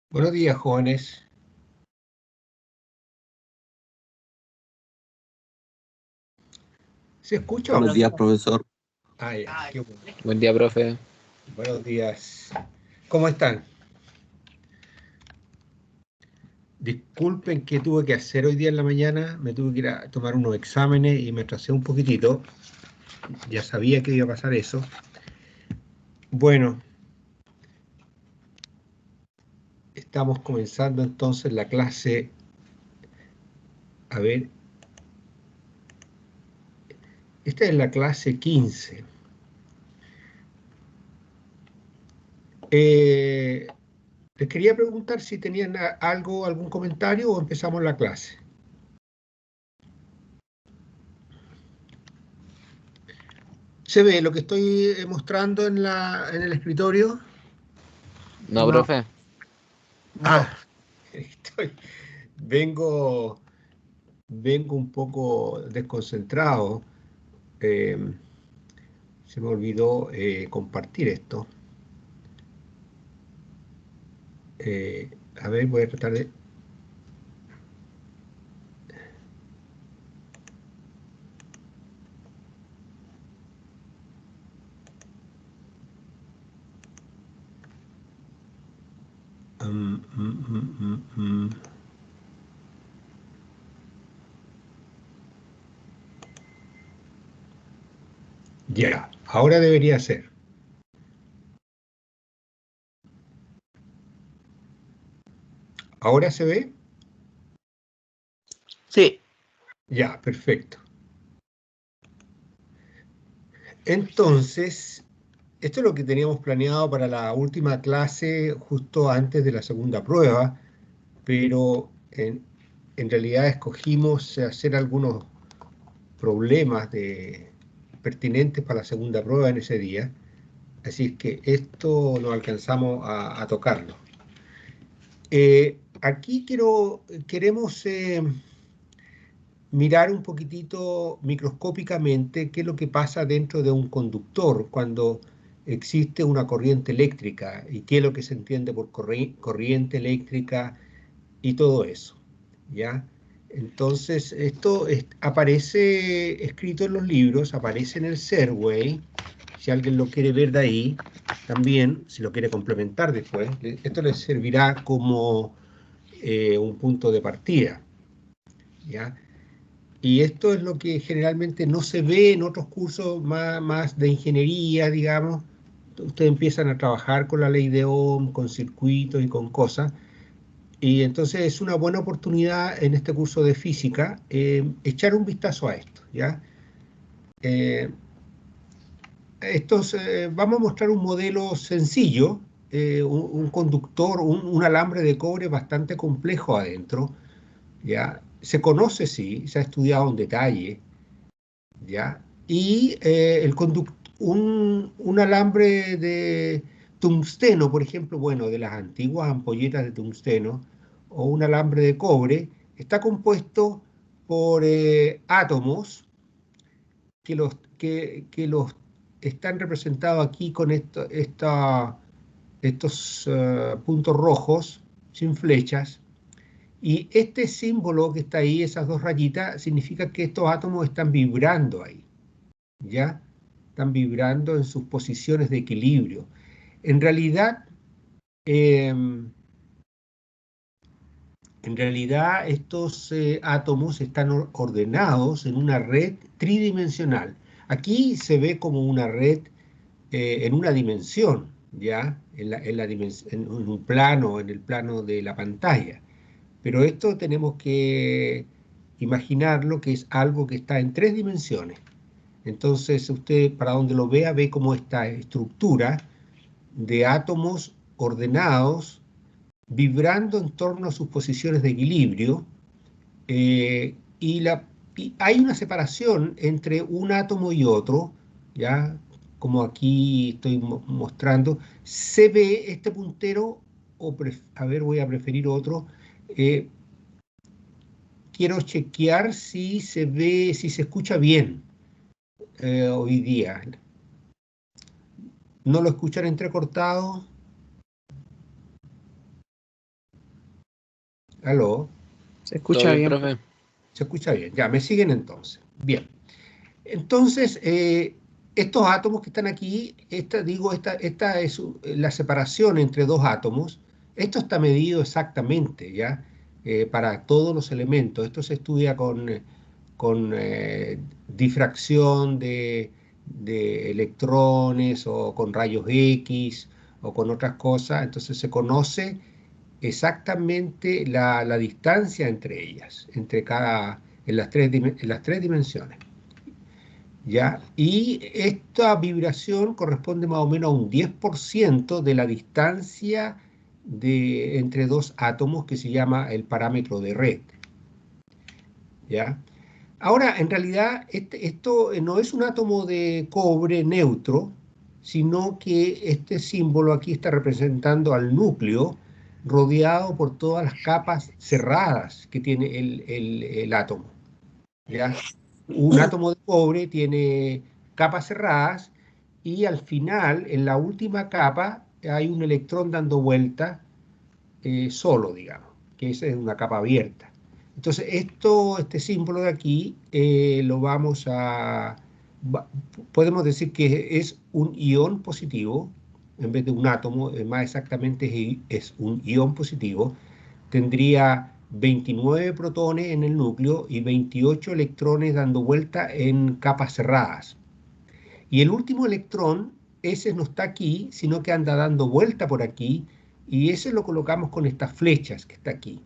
Buenos días, jóvenes. ¿Se escucha o Buenos no? días, profesor. Ah, ya, qué bueno. Buen día, profe. Buenos días. ¿Cómo están? Disculpen que tuve que hacer hoy día en la mañana. Me tuve que ir a tomar unos exámenes y me atrasé un poquitito. Ya sabía que iba a pasar eso. Bueno, estamos comenzando entonces la clase. A ver, esta es la clase 15. Les quería preguntar si tenían algo, algún comentario o empezamos la clase. ¿Se ve lo que estoy mostrando en el escritorio? No, profe. Ah, estoy, vengo, vengo un poco desconcentrado. eh, Se me olvidó compartir esto. A ver, voy a tratar de... mm, mm, mm, mm, mm. Ya, ahora debería ser. ¿Ahora se ve? Sí. Ya, perfecto. Entonces, esto es lo que teníamos planeado para la última clase justo antes de la segunda prueba, pero en realidad escogimos hacer algunos problemas pertinentes para la segunda prueba en ese día, así es que esto no alcanzamos a tocarlo. Aquí queremos mirar un poquitito microscópicamente qué es lo que pasa dentro de un conductor cuando existe una corriente eléctrica y qué es lo que se entiende por corriente eléctrica y todo eso, ¿ya? Entonces, aparece escrito en los libros, aparece en el Serway, si alguien lo quiere ver de ahí, también, si lo quiere complementar después, esto les servirá como un punto de partida, ¿ya? Y esto es lo que generalmente no se ve en otros cursos más de ingeniería, digamos. Ustedes empiezan a trabajar con la ley de Ohm, con circuitos y con cosas, y entonces es una buena oportunidad en este curso de física echar un vistazo a esto, ¿ya? Eh, Vamos a mostrar un modelo sencillo, un conductor, un alambre de cobre bastante complejo adentro, ¿ya? Se conoce, sí, se ha estudiado en detalle, ¿ya? Y un alambre de tungsteno, por ejemplo, bueno, de las antiguas ampolletas de tungsteno, o un alambre de cobre, está compuesto por átomos que los están representados aquí con estos puntos rojos, sin flechas, y este símbolo que está ahí, esas dos rayitas, significa que estos átomos están vibrando ahí. ¿Ya? Están vibrando en sus posiciones de equilibrio. En realidad, eh, estos átomos están ordenados en una red tridimensional. Aquí se ve como una red en una dimensión, ¿ya? En un plano, en el plano de la pantalla. Pero esto tenemos que imaginarlo que es algo que está en tres dimensiones. Entonces usted para donde lo vea ve como esta estructura de átomos ordenados vibrando en torno a sus posiciones de equilibrio y hay una separación entre un átomo y otro, ya como aquí estoy mostrando, se ve este puntero, a ver, voy a preferir otro. eh, Quiero chequear si se ve, si se escucha bien hoy día. ¿No lo escuchan entrecortado? ¿Aló? Se ¿Todo escucha bien, bien. profe? ¿Se escucha bien? Ya, ¿me siguen entonces? Bien. Entonces, estos átomos que están aquí, esta es la separación entre dos átomos. Esto está medido exactamente, ¿ya? Para todos los elementos. Esto se estudia con difracción de electrones o con rayos X o con otras cosas. Entonces se conoce exactamente la distancia entre ellas, en las tres dimensiones. ¿Ya? Y esta vibración corresponde más o menos a un 10% de la distancia entre dos átomos que se llama el parámetro de red. ¿Ya? Ahora, en realidad, esto no es un átomo de cobre neutro, sino que este símbolo aquí está representando al núcleo rodeado por todas las capas cerradas que tiene el átomo. ¿Ya? Un átomo de cobre tiene capas cerradas y al final, en la última capa, hay un electrón dando vuelta solo, digamos, que esa es una capa abierta. Entonces, este símbolo de aquí lo podemos decir que es un ión positivo, en vez de un átomo, más exactamente es un ión positivo. Tendría 29 protones en el núcleo y 28 electrones dando vuelta en capas cerradas. Y el último electrón, ese no está aquí, sino que anda dando vuelta por aquí, y ese lo colocamos con estas flechas que está aquí.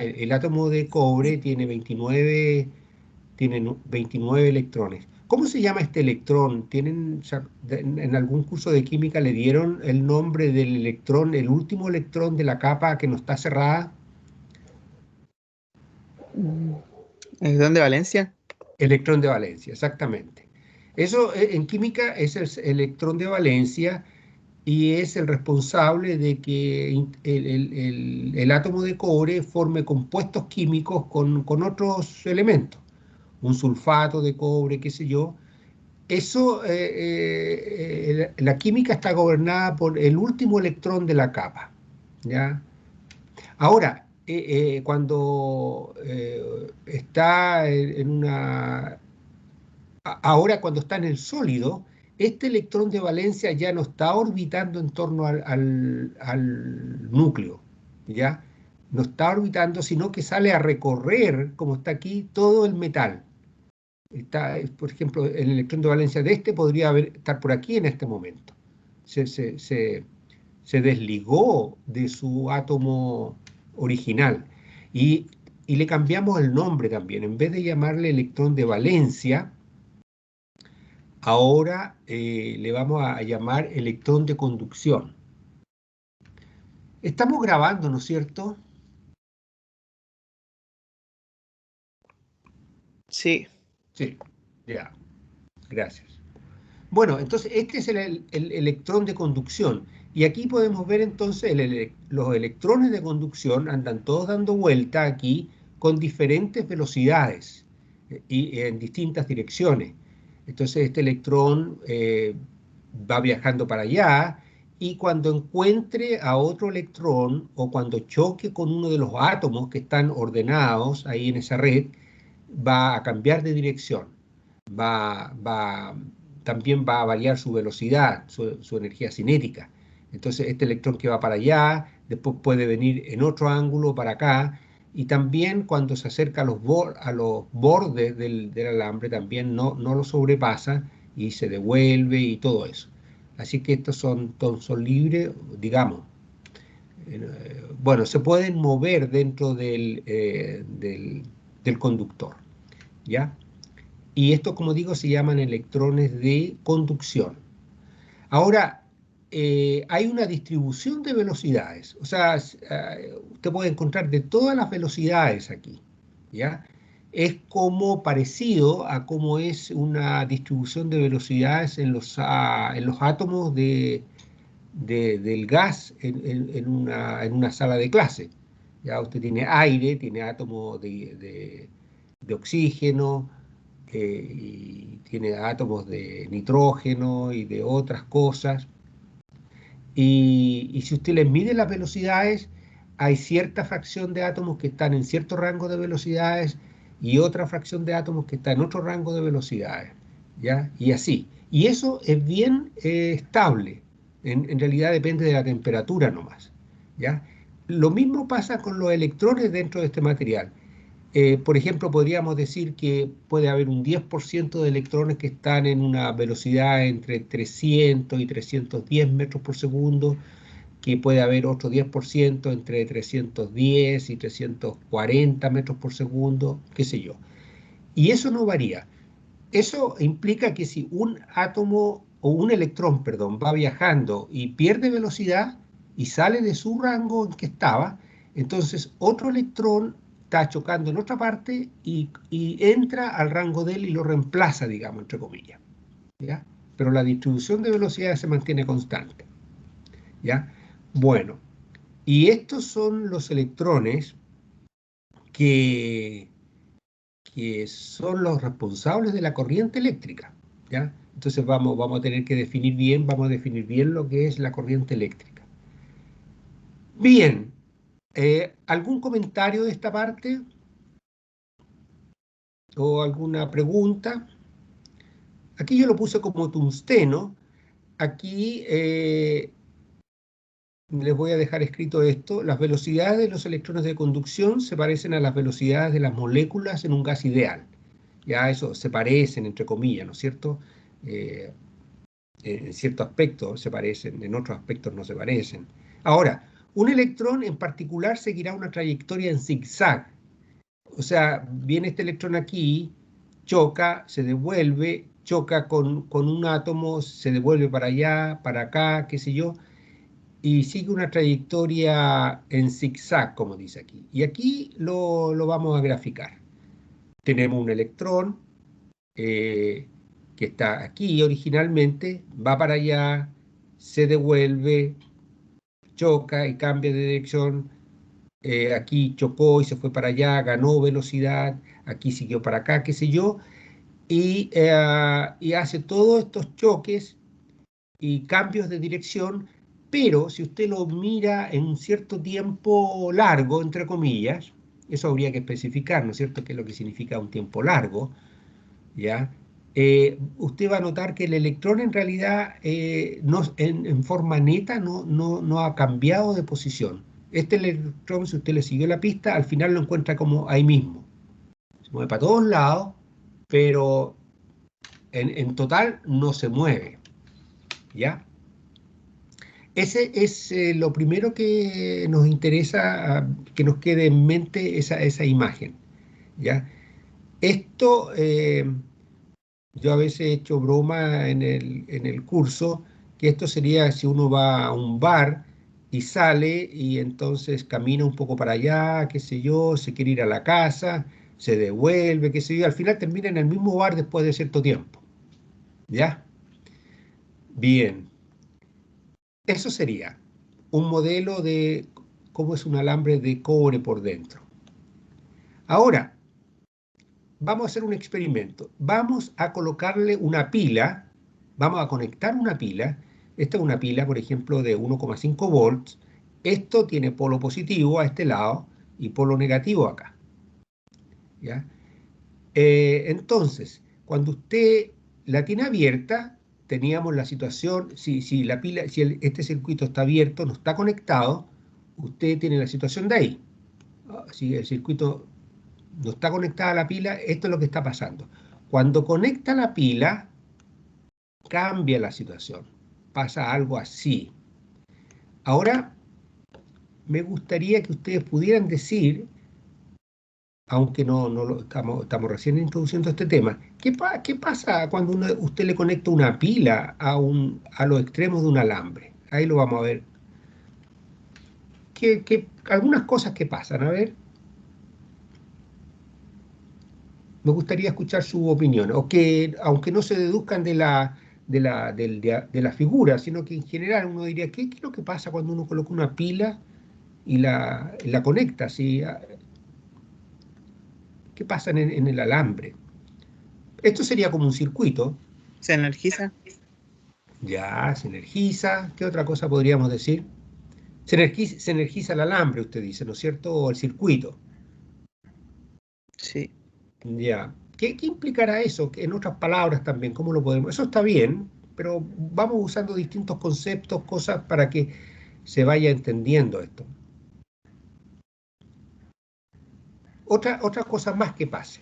El átomo de cobre tiene 29 electrones. ¿Cómo se llama este electrón? En algún curso de química le dieron el nombre del electrón, el último electrón de la capa que no está cerrada? ¿Electrón de Valencia? Electrón de valencia, exactamente. Eso en química es el electrón de valencia y es el responsable de que el átomo de cobre forme compuestos químicos con otros elementos, un sulfato de cobre, qué sé yo. Eso, la química está gobernada por el último electrón de la capa, ¿ya? Ahora, cuando está en una ahora cuando está en el sólido, este electrón de valencia ya no está orbitando en torno al núcleo, ¿ya? No está orbitando, sino que sale a recorrer, como está aquí, todo el metal. Por ejemplo, el electrón de valencia de este podría estar por aquí en este momento. Se desligó de su átomo original y, y le cambiamos el nombre también. En vez de llamarle electrón de valencia, ahora le vamos a llamar electrón de conducción. Estamos grabando, ¿no es cierto? Sí. Sí, ya, gracias. Bueno, entonces este es el electrón de conducción. Y aquí podemos ver entonces los electrones de conducción andan todos dando vuelta aquí con diferentes velocidades y en distintas direcciones. Entonces este electrón va viajando para allá y cuando encuentre a otro electrón o cuando choque con uno de los átomos que están ordenados ahí en esa red, va a cambiar de dirección. Va, va, También va a variar su velocidad, su energía cinética. Entonces este electrón que va para allá, después puede venir en otro ángulo para acá, y también cuando se acerca a los bordes del alambre, también no lo sobrepasa y se devuelve y todo eso. Así que estos son libres, digamos. Bueno, se pueden mover dentro del conductor, ¿ya? Y esto, como digo, se llaman electrones de conducción. Ahora, hay una distribución de velocidades. O sea, usted puede encontrar de todas las velocidades aquí, ¿ya? Es como parecido a cómo es una distribución de velocidades en los átomos del gas en una sala de clase. Ya usted tiene aire, tiene átomos de oxígeno, y tiene átomos de nitrógeno y de otras cosas. Y si usted les mide las velocidades, hay cierta fracción de átomos que están en cierto rango de velocidades y otra fracción de átomos que está en otro rango de velocidades, ¿ya? Y así. Y eso es bien estable. En realidad depende de la temperatura nomás, ¿ya? Lo mismo pasa con los electrones dentro de este material. Por ejemplo, podríamos decir que puede haber un 10% de electrones que están en una velocidad entre 300 y 310 metros por segundo, que puede haber otro 10% entre 310 y 340 metros por segundo, qué sé yo. Y eso no varía. Eso implica que si un átomo o un electrón, perdón, va viajando y pierde velocidad y sale de su rango en que estaba, entonces otro electrón está chocando en otra parte y entra al rango de él y lo reemplaza, digamos, entre comillas, ¿ya? Pero la distribución de velocidad se mantiene constante, ¿ya? Bueno, y estos son los electrones que son los responsables de la corriente eléctrica, ¿ya? Entonces vamos a tener que vamos a definir bien lo que es la corriente eléctrica. Bien, ¿algún comentario de esta parte? ¿O alguna pregunta? Aquí yo lo puse como tungsteno. Aquí les voy a dejar escrito esto. Las velocidades de los electrones de conducción se parecen a las velocidades de las moléculas en un gas ideal. Ya eso se parecen, entre comillas, ¿no es cierto? Eh, en ciertos aspectos se parecen, en otros aspectos no se parecen. Ahora, un electrón en particular seguirá una trayectoria en zigzag. O sea, viene este electrón aquí, choca, se devuelve, choca con un átomo, se devuelve para allá, para acá, qué sé yo, y sigue una trayectoria en zigzag, como dice aquí. Y aquí lo vamos a graficar. Tenemos un electrón que está aquí originalmente, va para allá, se devuelve, choca y cambia de dirección. Aquí chocó y se fue para allá, ganó velocidad, aquí siguió para acá, qué sé yo, y hace todos estos choques y cambios de dirección, pero si usted lo mira en un cierto tiempo largo, entre comillas, eso habría que especificar, ¿no es cierto?, qué es lo que significa un tiempo largo, ¿ya? Usted va a notar que el electrón en realidad en forma neta no ha cambiado de posición. Este electrón, si usted le siguió la pista, al final lo encuentra como ahí mismo. Se mueve para todos lados, pero en total no se mueve, ¿ya? Ese es lo primero que nos interesa, que nos quede en mente esa imagen, ¿ya? Esto, yo a veces he hecho broma en el curso, que esto sería si uno va a un bar y sale y entonces camina un poco para allá, qué sé yo, se quiere ir a la casa, se devuelve, qué sé yo, al final termina en el mismo bar después de cierto tiempo, ¿ya? Bien, eso sería un modelo de cómo es un alambre de cobre por dentro. Ahora, vamos a hacer un experimento. Vamos a colocarle una pila, vamos a conectar una pila. Esta es una pila, por ejemplo, de 1,5 volts. Esto tiene polo positivo a este lado y polo negativo acá, ¿ya? Entonces, cuando usted la tiene abierta, teníamos la situación, si la pila, este circuito está abierto, no está conectado, usted tiene la situación de ahí. Si el circuito no está conectada a la pila, esto es lo que está pasando. Cuando conecta la pila, cambia la situación. Pasa algo así. Ahora, me gustaría que ustedes pudieran decir, aunque estamos recién introduciendo este tema, ¿qué pasa cuando usted le conecta una pila a los extremos de un alambre? Ahí lo vamos a ver. Algunas cosas que pasan, a ver. Me gustaría escuchar su opinión, o que, aunque no se deduzcan de la figura, sino que en general uno diría, ¿qué es lo que pasa cuando uno coloca una pila y la conecta? ¿Sí? ¿Qué pasa en el alambre? Esto sería como un circuito, ¿Se energiza? ya se energiza. ¿Qué otra cosa podríamos decir? Se energiza el alambre, usted dice, ¿no es cierto? O el circuito. Sí. Ya. ¿Qué implicará eso? En otras palabras también, ¿cómo lo podemos? Eso está bien, pero vamos usando distintos conceptos, cosas para que se vaya entendiendo esto. Otra cosa más que pase.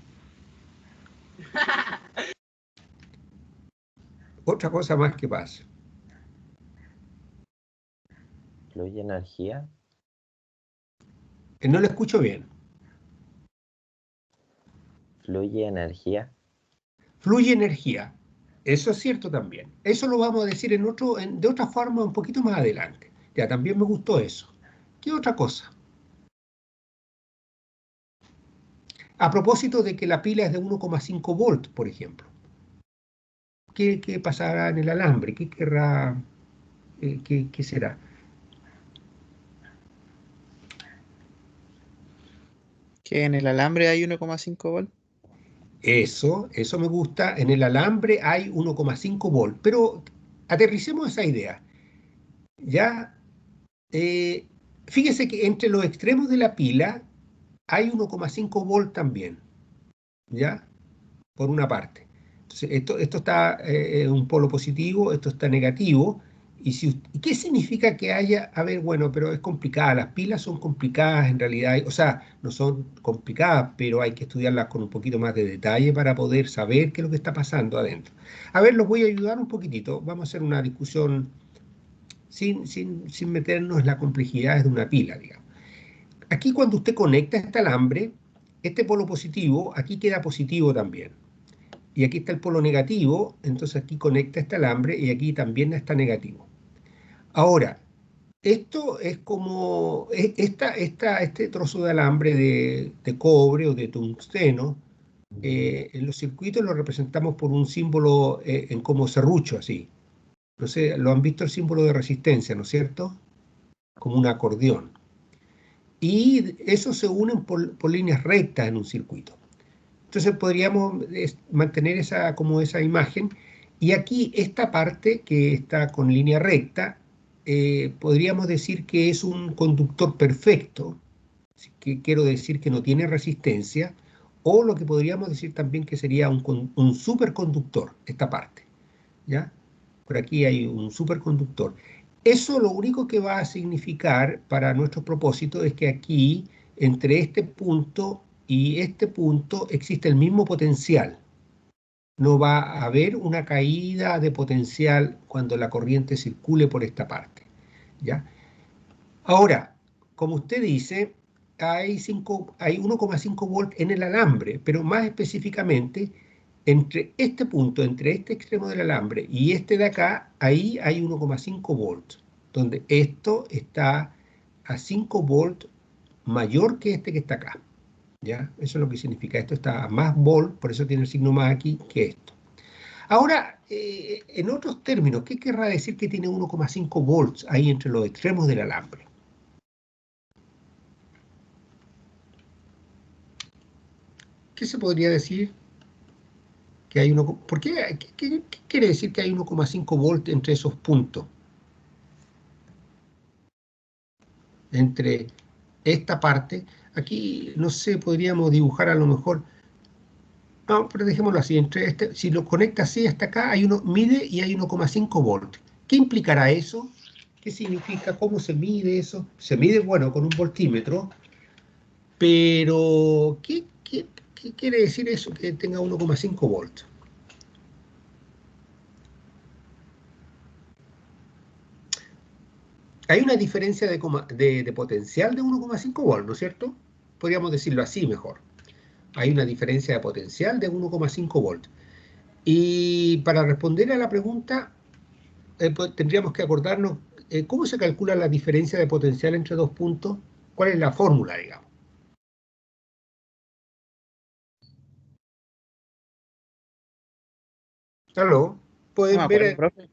Otra cosa más que pase. ¿Fluye energía? No lo escucho bien. ¿Fluye energía? Fluye energía. Eso es cierto también. Eso lo vamos a decir de otra forma un poquito más adelante. Ya, también me gustó eso. ¿Qué otra cosa? A propósito de que la pila es de 1,5 volts, por ejemplo. ¿Qué pasará en el alambre? ¿Qué querrá? ¿Qué será? Que en el alambre hay 1,5 volt. Eso me gusta. En el alambre hay 1,5 volts. Pero aterricemos esa idea. Ya, fíjese que entre los extremos de la pila hay 1,5 volt también. ¿Ya? Por una parte. Entonces, esto está en un polo positivo, esto está negativo. ¿Y qué significa que haya? A ver, bueno, pero es complicada. Las pilas son complicadas en realidad. O sea, no son complicadas, pero hay que estudiarlas con un poquito más de detalle para poder saber qué es lo que está pasando adentro. A ver, los voy a ayudar un poquitito. Vamos a hacer una discusión sin meternos en las complejidades de una pila, digamos. Aquí cuando usted conecta este alambre, este polo positivo, aquí queda positivo también. Y aquí está el polo negativo, entonces aquí conecta este alambre y aquí también está negativo. Ahora, esto es como, este trozo de alambre de cobre o de tungsteno, en los circuitos lo representamos por un símbolo en como serrucho, así. No sé, lo han visto el símbolo de resistencia, ¿no es cierto? Como un acordeón. Y eso se unen por líneas rectas en un circuito. Entonces podríamos mantener como esa imagen. Y aquí esta parte que está con línea recta, podríamos decir que es un conductor perfecto, que quiero decir que no tiene resistencia, o lo que podríamos decir también que sería un superconductor, esta parte. ¿Ya? Por aquí hay un superconductor. Eso lo único que va a significar para nuestro propósito es que aquí, entre este punto y este punto, existe el mismo potencial. No va a haber una caída de potencial cuando la corriente circule por esta parte. ¿Ya? Ahora, como usted dice, hay 1,5 volt en el alambre, pero más específicamente, entre este punto, entre este extremo del alambre y este de acá, ahí hay 1,5 volts, donde esto está a 5 volts mayor que este que está acá. ¿Ya? Eso es lo que significa. Esto está a más volt, por eso tiene el signo más aquí que esto. Ahora, en otros términos, ¿qué querrá decir que tiene 1,5 volts ahí entre los extremos del alambre? ¿Qué se podría decir? Que hay ¿por qué quiere decir que hay 1,5 volt entre esos puntos? Entre esta parte, aquí, no sé, podríamos dibujar a lo mejor, no, pero dejémoslo así, si lo conecta así hasta acá, mide y hay 1,5 volt. ¿Qué implicará eso? ¿Qué significa? ¿Cómo se mide eso? Se mide, bueno, con un voltímetro, pero ¿qué quiere decir eso que tenga 1,5 volts? Hay una diferencia de potencial de 1,5 volts, ¿no es cierto? Podríamos decirlo así mejor. Hay una diferencia de potencial de 1,5 volts. Y para responder a la pregunta, pues, tendríamos que acordarnos cómo se calcula la diferencia de potencial entre dos puntos. ¿Cuál es la fórmula, digamos? ¿Aló? No me ¿Pueden acuerdo, ver? profe.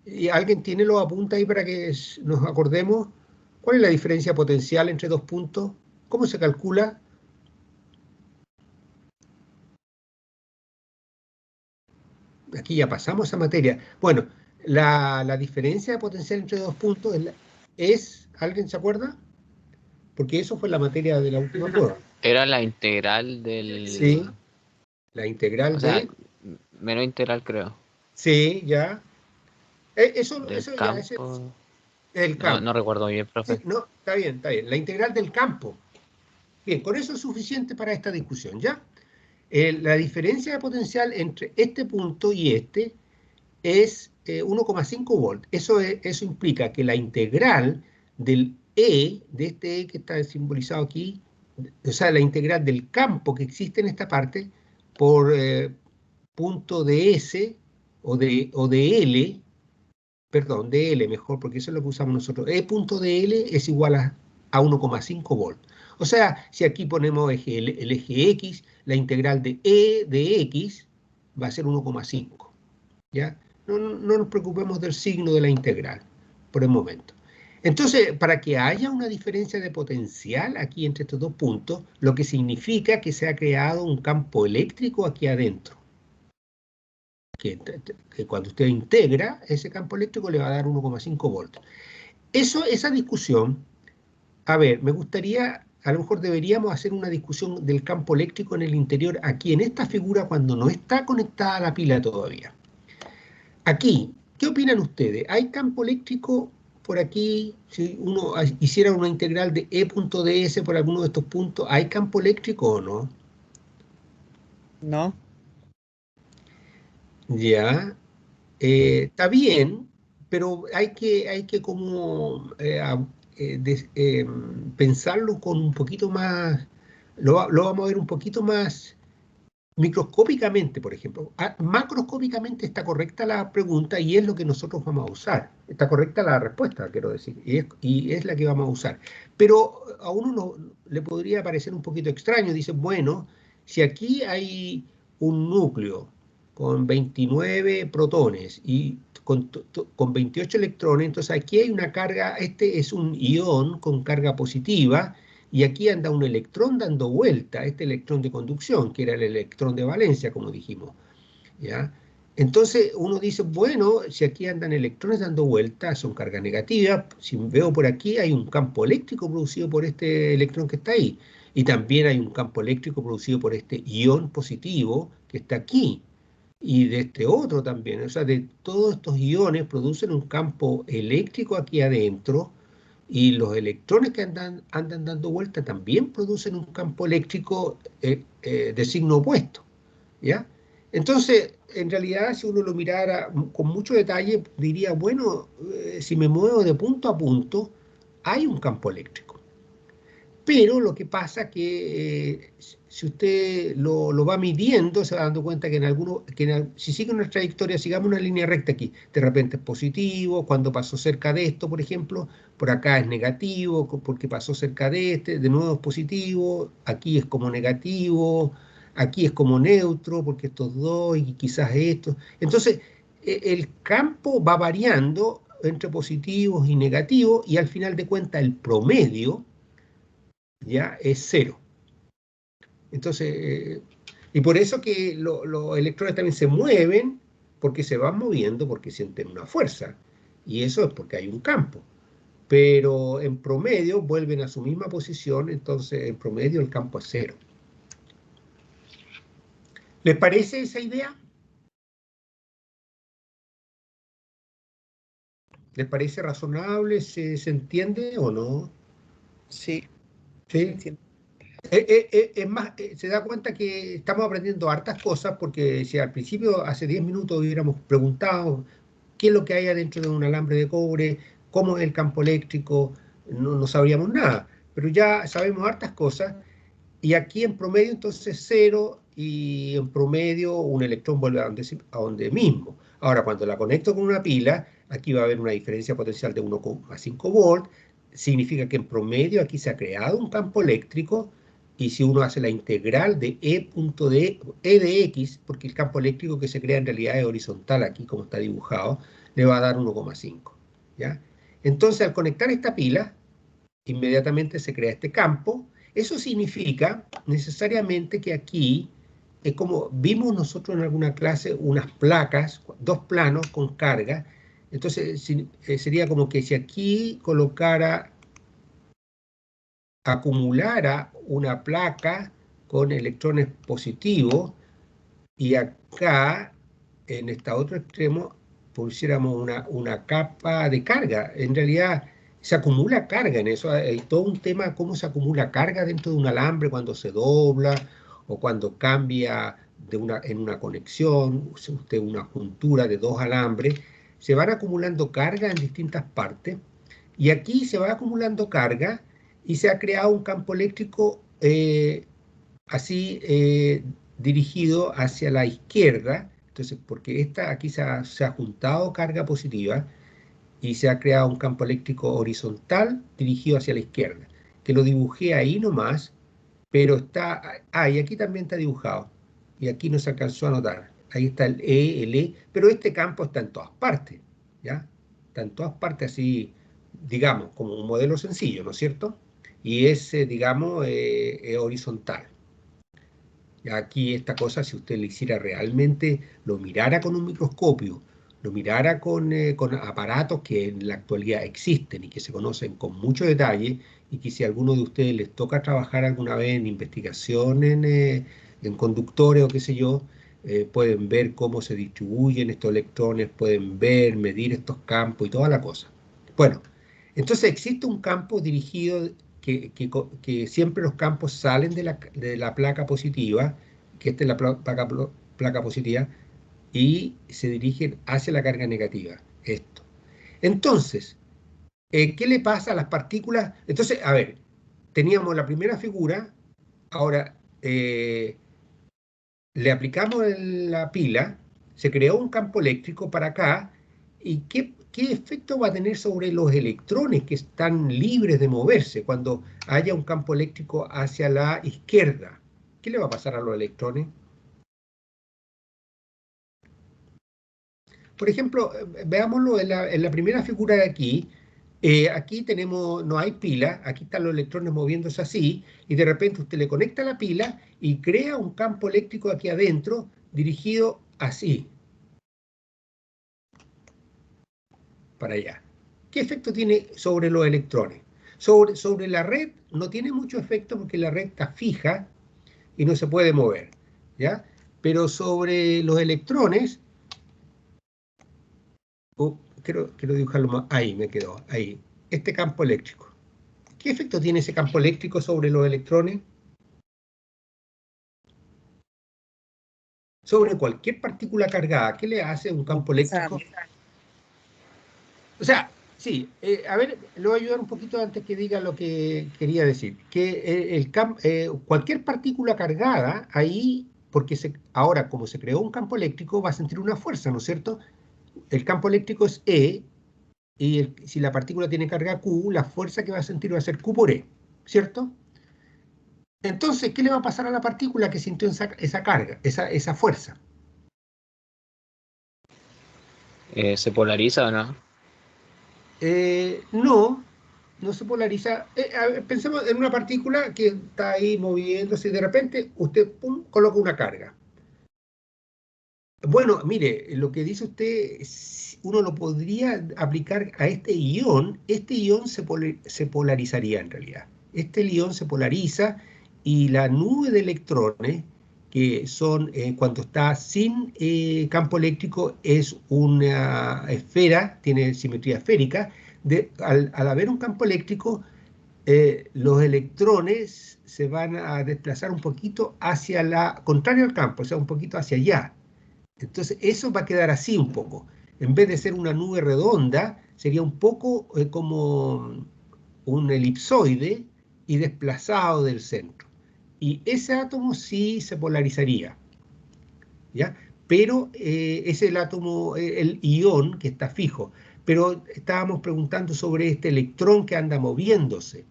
¿Y alguien tiene los apuntes ahí para que nos acordemos? ¿Cuál es la diferencia potencial entre dos puntos? ¿Cómo se calcula? Aquí ya pasamos a materia. Bueno, la diferencia de potencial entre dos puntos es, ¿alguien se acuerda? Porque eso fue la materia de la última prueba. Era la integral del... Sí, la integral O sea, de... menos integral creo. Sí, ya. Eso Del ya, ese es campo. el No, campo. no recuerdo bien, Sí, profe. no, está bien, está bien. La integral del campo. Bien, con eso es suficiente para esta discusión, ¿ya? La diferencia de potencial entre este punto y este es 1,5 volt. Eso implica que la integral del E, de este E que está simbolizado aquí, o sea, la integral del campo que existe en esta parte, por punto de S o de L, perdón, de L mejor, porque eso es lo que usamos nosotros, E punto de L es igual a 1,5 volt. O sea, si aquí ponemos el eje X, la integral de E de X va a ser 1,5. ¿Ya? No nos preocupemos del signo de la integral por el momento. Entonces, para que haya una diferencia de potencial aquí entre estos dos puntos, lo que significa que se ha creado un campo eléctrico aquí adentro. Que cuando usted integra ese campo eléctrico le va a dar 1,5 voltios. Esa discusión, a ver, me gustaría, a lo mejor deberíamos hacer una discusión del campo eléctrico en el interior aquí en esta figura cuando no está conectada a la pila todavía. Aquí, ¿qué opinan ustedes? ¿Hay campo eléctrico por aquí? Si uno hiciera una integral de E.ds por alguno de estos puntos, ¿hay campo eléctrico o no? No, Ya, está bien, pero hay que como pensarlo con un poquito más, lo vamos a ver un poquito más microscópicamente, por ejemplo. Macroscópicamente está correcta la pregunta y es lo que nosotros vamos a usar. Está correcta la respuesta, quiero decir, y es la que vamos a usar. Pero a uno le podría parecer un poquito extraño. Dice, bueno, si aquí hay un núcleo con 29 protones y con 28 electrones, entonces aquí hay una carga, este es un ión con carga positiva, y aquí anda un electrón dando vuelta, este electrón de conducción, que era el electrón de valencia, como dijimos, ¿ya? Entonces uno dice, bueno, si aquí andan electrones dando vuelta, son carga negativa, si veo por aquí hay un campo eléctrico producido por este electrón que está ahí, y también hay un campo eléctrico producido por este ión positivo que está aquí, y de este otro también, o sea, de todos estos iones producen un campo eléctrico aquí adentro, y los electrones que andan dando vuelta también producen un campo eléctrico de signo opuesto, ¿ya? Entonces, en realidad, si uno lo mirara con mucho detalle, diría, bueno, si me muevo de punto a punto, hay un campo eléctrico. Pero lo que pasa que si usted lo va midiendo, se va dando cuenta que si sigue una trayectoria, sigamos una línea recta aquí, de repente es positivo, cuando pasó cerca de esto, por ejemplo, por acá es negativo, porque pasó cerca de este, de nuevo es positivo, aquí es como negativo, aquí es como neutro, porque estos dos y quizás estos. Entonces, el campo va variando entre positivos y negativos, y al final de cuentas el promedio ya es cero. Entonces, y por eso que los electrones también se mueven, porque se van moviendo, porque sienten una fuerza. Y eso es porque hay un campo. Pero en promedio vuelven a su misma posición, entonces en promedio el campo es cero. ¿Les parece esa idea? ¿Les parece razonable? ¿Se entiende o no? sí, se ¿Sí? entiende. Es más, se da cuenta que estamos aprendiendo hartas cosas, porque si al principio, hace 10 minutos, hubiéramos preguntado qué es lo que hay adentro de un alambre de cobre, cómo es el campo eléctrico, no sabríamos nada, pero ya sabemos hartas cosas, y aquí en promedio entonces cero, y en promedio un electrón vuelve a donde mismo. Ahora, cuando la conecto con una pila, aquí va a haber una diferencia potencial de 1,5 volt, significa que en promedio aquí se ha creado un campo eléctrico, y si uno hace la integral de E de X, porque el campo eléctrico que se crea en realidad es horizontal aquí, como está dibujado, le va a dar 1,5, ¿ya? Entonces, al conectar esta pila, inmediatamente se crea este campo. Eso significa necesariamente que aquí, es como vimos nosotros en alguna clase, unas placas, dos planos con carga. Entonces sería como que si aquí acumulara una placa con electrones positivos y acá, en este otro extremo, pusiéramos una capa de carga. En realidad se acumula carga en eso. Hay todo un tema de cómo se acumula carga dentro de un alambre cuando se dobla o cuando cambia en una conexión, usted una juntura de dos alambres, se van acumulando carga en distintas partes y aquí se va acumulando carga y se ha creado un campo eléctrico así dirigido hacia la izquierda. Entonces, porque aquí se ha juntado carga positiva y se ha creado un campo eléctrico horizontal dirigido hacia la izquierda, que lo dibujé ahí nomás, pero y aquí también está dibujado, y aquí no se alcanzó a notar. Ahí está el E, pero este campo está en todas partes, ¿ya? Está en todas partes así, digamos, como un modelo sencillo, ¿no es cierto? Y es, digamos, horizontal. Aquí esta cosa, si usted le hiciera realmente, lo mirara con un microscopio, lo mirara con aparatos que en la actualidad existen y que se conocen con mucho detalle, y que si a alguno de ustedes les toca trabajar alguna vez en investigación en conductores o qué sé yo, pueden ver cómo se distribuyen estos electrones, pueden ver, medir estos campos y toda la cosa. Bueno, entonces existe un campo dirigido que siempre los campos salen de la placa positiva, que esta es la placa positiva, y se dirigen hacia la carga negativa. Esto. Entonces, ¿qué le pasa a las partículas? Entonces, a ver, teníamos la primera figura, ahora le aplicamos la pila, se creó un campo eléctrico para acá, ¿y qué efecto va a tener sobre los electrones que están libres de moverse cuando haya un campo eléctrico hacia la izquierda? ¿Qué le va a pasar a los electrones? Por ejemplo, veámoslo en la primera figura de aquí. Aquí no hay pila, aquí están los electrones moviéndose así, y de repente usted le conecta la pila y crea un campo eléctrico aquí adentro dirigido así, para allá. ¿Qué efecto tiene sobre los electrones? Sobre la red no tiene mucho efecto porque la red está fija y no se puede mover, ¿ya? Pero sobre los electrones, quiero dibujarlo más, ahí me quedó, ahí, este campo eléctrico. ¿Qué efecto tiene ese campo eléctrico sobre los electrones? Sobre cualquier partícula cargada, ¿qué le hace un campo eléctrico? O sea, sí, a ver, le voy a ayudar un poquito antes que diga lo que quería decir. Que cualquier partícula cargada, ahí, porque ahora como se creó un campo eléctrico, va a sentir una fuerza, ¿no es cierto? El campo eléctrico es E, y si la partícula tiene carga Q, la fuerza que va a sentir va a ser Q por E, ¿cierto? Entonces, ¿qué le va a pasar a la partícula que sintió esa carga, esa fuerza? ¿Se polariza o no? No se polariza. Pensemos en una partícula que está ahí moviéndose y de repente usted pum, coloca una carga. Bueno, mire, lo que dice usted, uno lo podría aplicar a este ion se polarizaría en realidad. Este ion se polariza y la nube de electrones, que son, cuando está sin campo eléctrico, es una esfera, tiene simetría esférica. Al haber un campo eléctrico, los electrones se van a desplazar un poquito contrario al campo, o sea, un poquito hacia allá. Entonces, eso va a quedar así un poco. En vez de ser una nube redonda, sería un poco como un elipsoide y desplazado del centro. Y ese átomo sí se polarizaría, ¿ya? Pero es el átomo, el ión que está fijo. Pero estábamos preguntando sobre este electrón que anda moviéndose.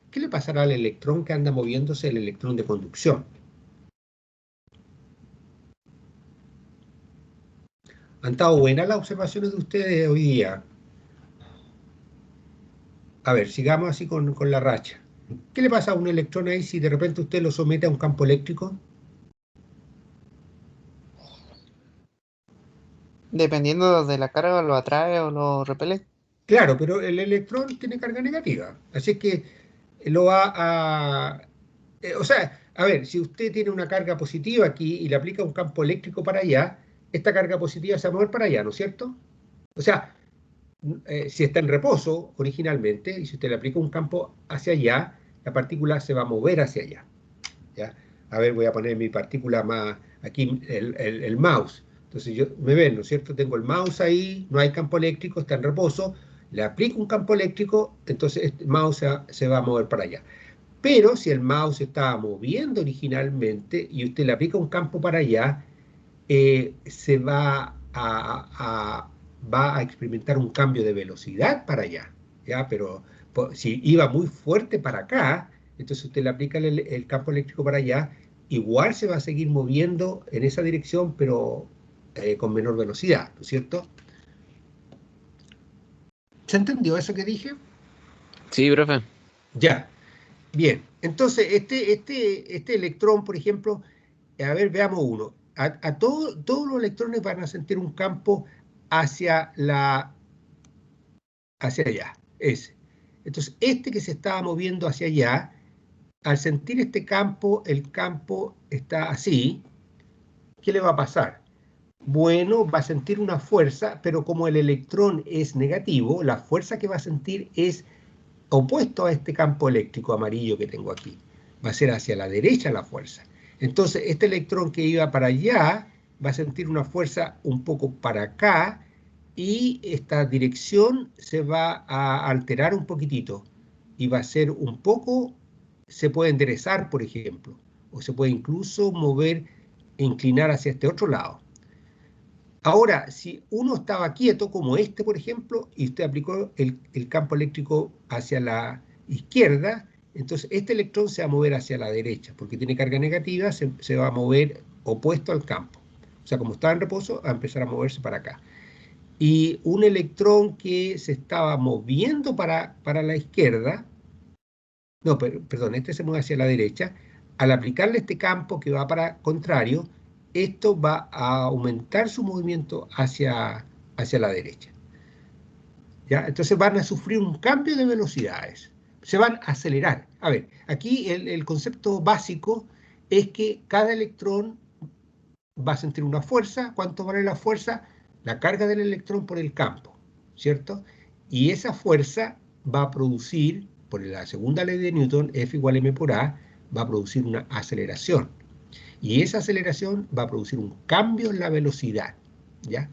¿Qué le pasará al electrón que anda moviéndose, el electrón de conducción? Han estado buenas las observaciones de ustedes hoy día. A ver, sigamos así con la racha. ¿Qué le pasa a un electrón ahí si de repente usted lo somete a un campo eléctrico? Dependiendo de la carga, lo atrae o lo repele. Claro, pero el electrón tiene carga negativa. Así que lo va a... o sea, a ver, si usted tiene una carga positiva aquí y le aplica un campo eléctrico para allá, esta carga positiva se va a mover para allá, ¿no es cierto? O sea, si está en reposo originalmente y si usted le aplica un campo hacia allá, la partícula se va a mover hacia allá. ¿Ya? A ver, voy a poner mi partícula más aquí, el mouse. Entonces, me ven, ¿no es cierto? Tengo el mouse ahí, no hay campo eléctrico, está en reposo, le aplico un campo eléctrico, entonces este mouse se va a mover para allá. Pero si el mouse se estaba moviendo originalmente y usted le aplica un campo para allá, se va a experimentar un cambio de velocidad para allá, ¿ya? Pero si iba muy fuerte para acá, entonces usted le aplica el campo eléctrico para allá, igual se va a seguir moviendo en esa dirección, pero con menor velocidad, ¿no es cierto? ¿Se entendió eso que dije? Sí, profe. Ya, bien. Entonces, este electrón, por ejemplo, a ver, veamos uno. Todos los electrones van a sentir un campo hacia hacia allá, ese. Entonces, este que se estaba moviendo hacia allá, al sentir este campo, el campo está así, ¿qué le va a pasar? Bueno, va a sentir una fuerza, pero como el electrón es negativo, la fuerza que va a sentir es opuesto a este campo eléctrico amarillo que tengo aquí. Va a ser hacia la derecha la fuerza. Entonces, este electrón que iba para allá va a sentir una fuerza un poco para acá y esta dirección se va a alterar un poquitito y va a ser un poco, se puede enderezar, por ejemplo, o se puede incluso mover e inclinar hacia este otro lado. Ahora, si uno estaba quieto, como este, por ejemplo, y usted aplicó el campo eléctrico hacia la izquierda, entonces este electrón se va a mover hacia la derecha, porque tiene carga negativa, se va a mover opuesto al campo. O sea, como estaba en reposo, va a empezar a moverse para acá. Y un electrón que se estaba moviendo para la izquierda, no, perdón, este se mueve hacia la derecha, al aplicarle este campo que va para contrario, esto va a aumentar su movimiento hacia la derecha. ¿Ya? Entonces van a sufrir un cambio de velocidades, se van a acelerar. A ver, aquí el concepto básico es que cada electrón va a sentir una fuerza. ¿Cuánto vale la fuerza? La carga del electrón por el campo, ¿cierto? Y esa fuerza va a producir, por la segunda ley de Newton, F igual a m por A, va a producir una aceleración. Y esa aceleración va a producir un cambio en la velocidad, ¿ya?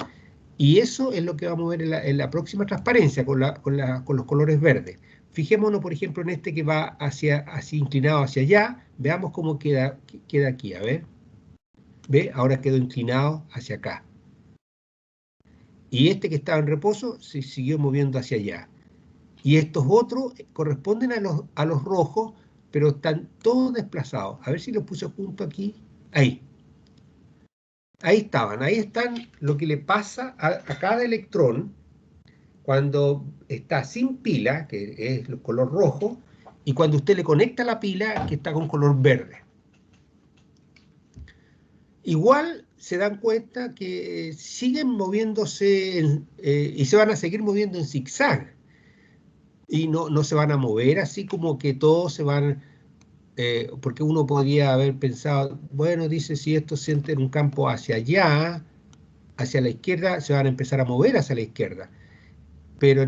Y eso es lo que vamos a ver en la próxima transparencia con los colores verdes. Fijémonos, por ejemplo, en este que va así inclinado hacia allá. Veamos cómo queda aquí, a ver. ¿Ve? Ahora quedó inclinado hacia acá. Y este que estaba en reposo se siguió moviendo hacia allá. Y estos otros corresponden a los rojos, pero están todos desplazados. A ver si los puse junto aquí. Ahí. Ahí estaban. Ahí están lo que le pasa a cada electrón cuando está sin pila, que es el color rojo, y cuando usted le conecta la pila, que está con color verde. Igual se dan cuenta que siguen moviéndose y se van a seguir moviendo en zigzag. Y no se van a mover así como que todos se van, porque uno podría haber pensado, bueno, dice, si estos sienten un campo hacia allá, hacia la izquierda, se van a empezar a mover hacia la izquierda. Pero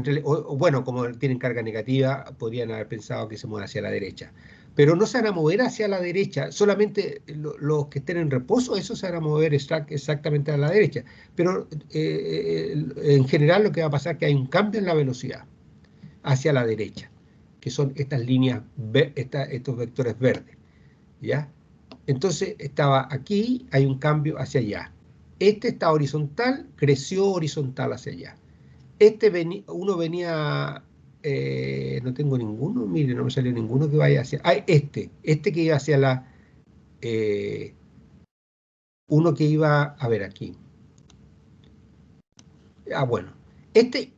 bueno, como tienen carga negativa, podrían haber pensado que se mueven hacia la derecha. Pero no se van a mover hacia la derecha, solamente los que estén en reposo, esos se van a mover exactamente a la derecha. Pero en general lo que va a pasar es que hay un cambio en la velocidad hacia la derecha, que son estas líneas, estos vectores verdes, ¿ya? Entonces estaba aquí, hay un cambio hacia allá. Este está horizontal, creció horizontal hacia allá. Uno venía, no tengo ninguno, mire, no me salió ninguno que vaya hacia, este que iba hacia uno que iba, a ver aquí, bueno, este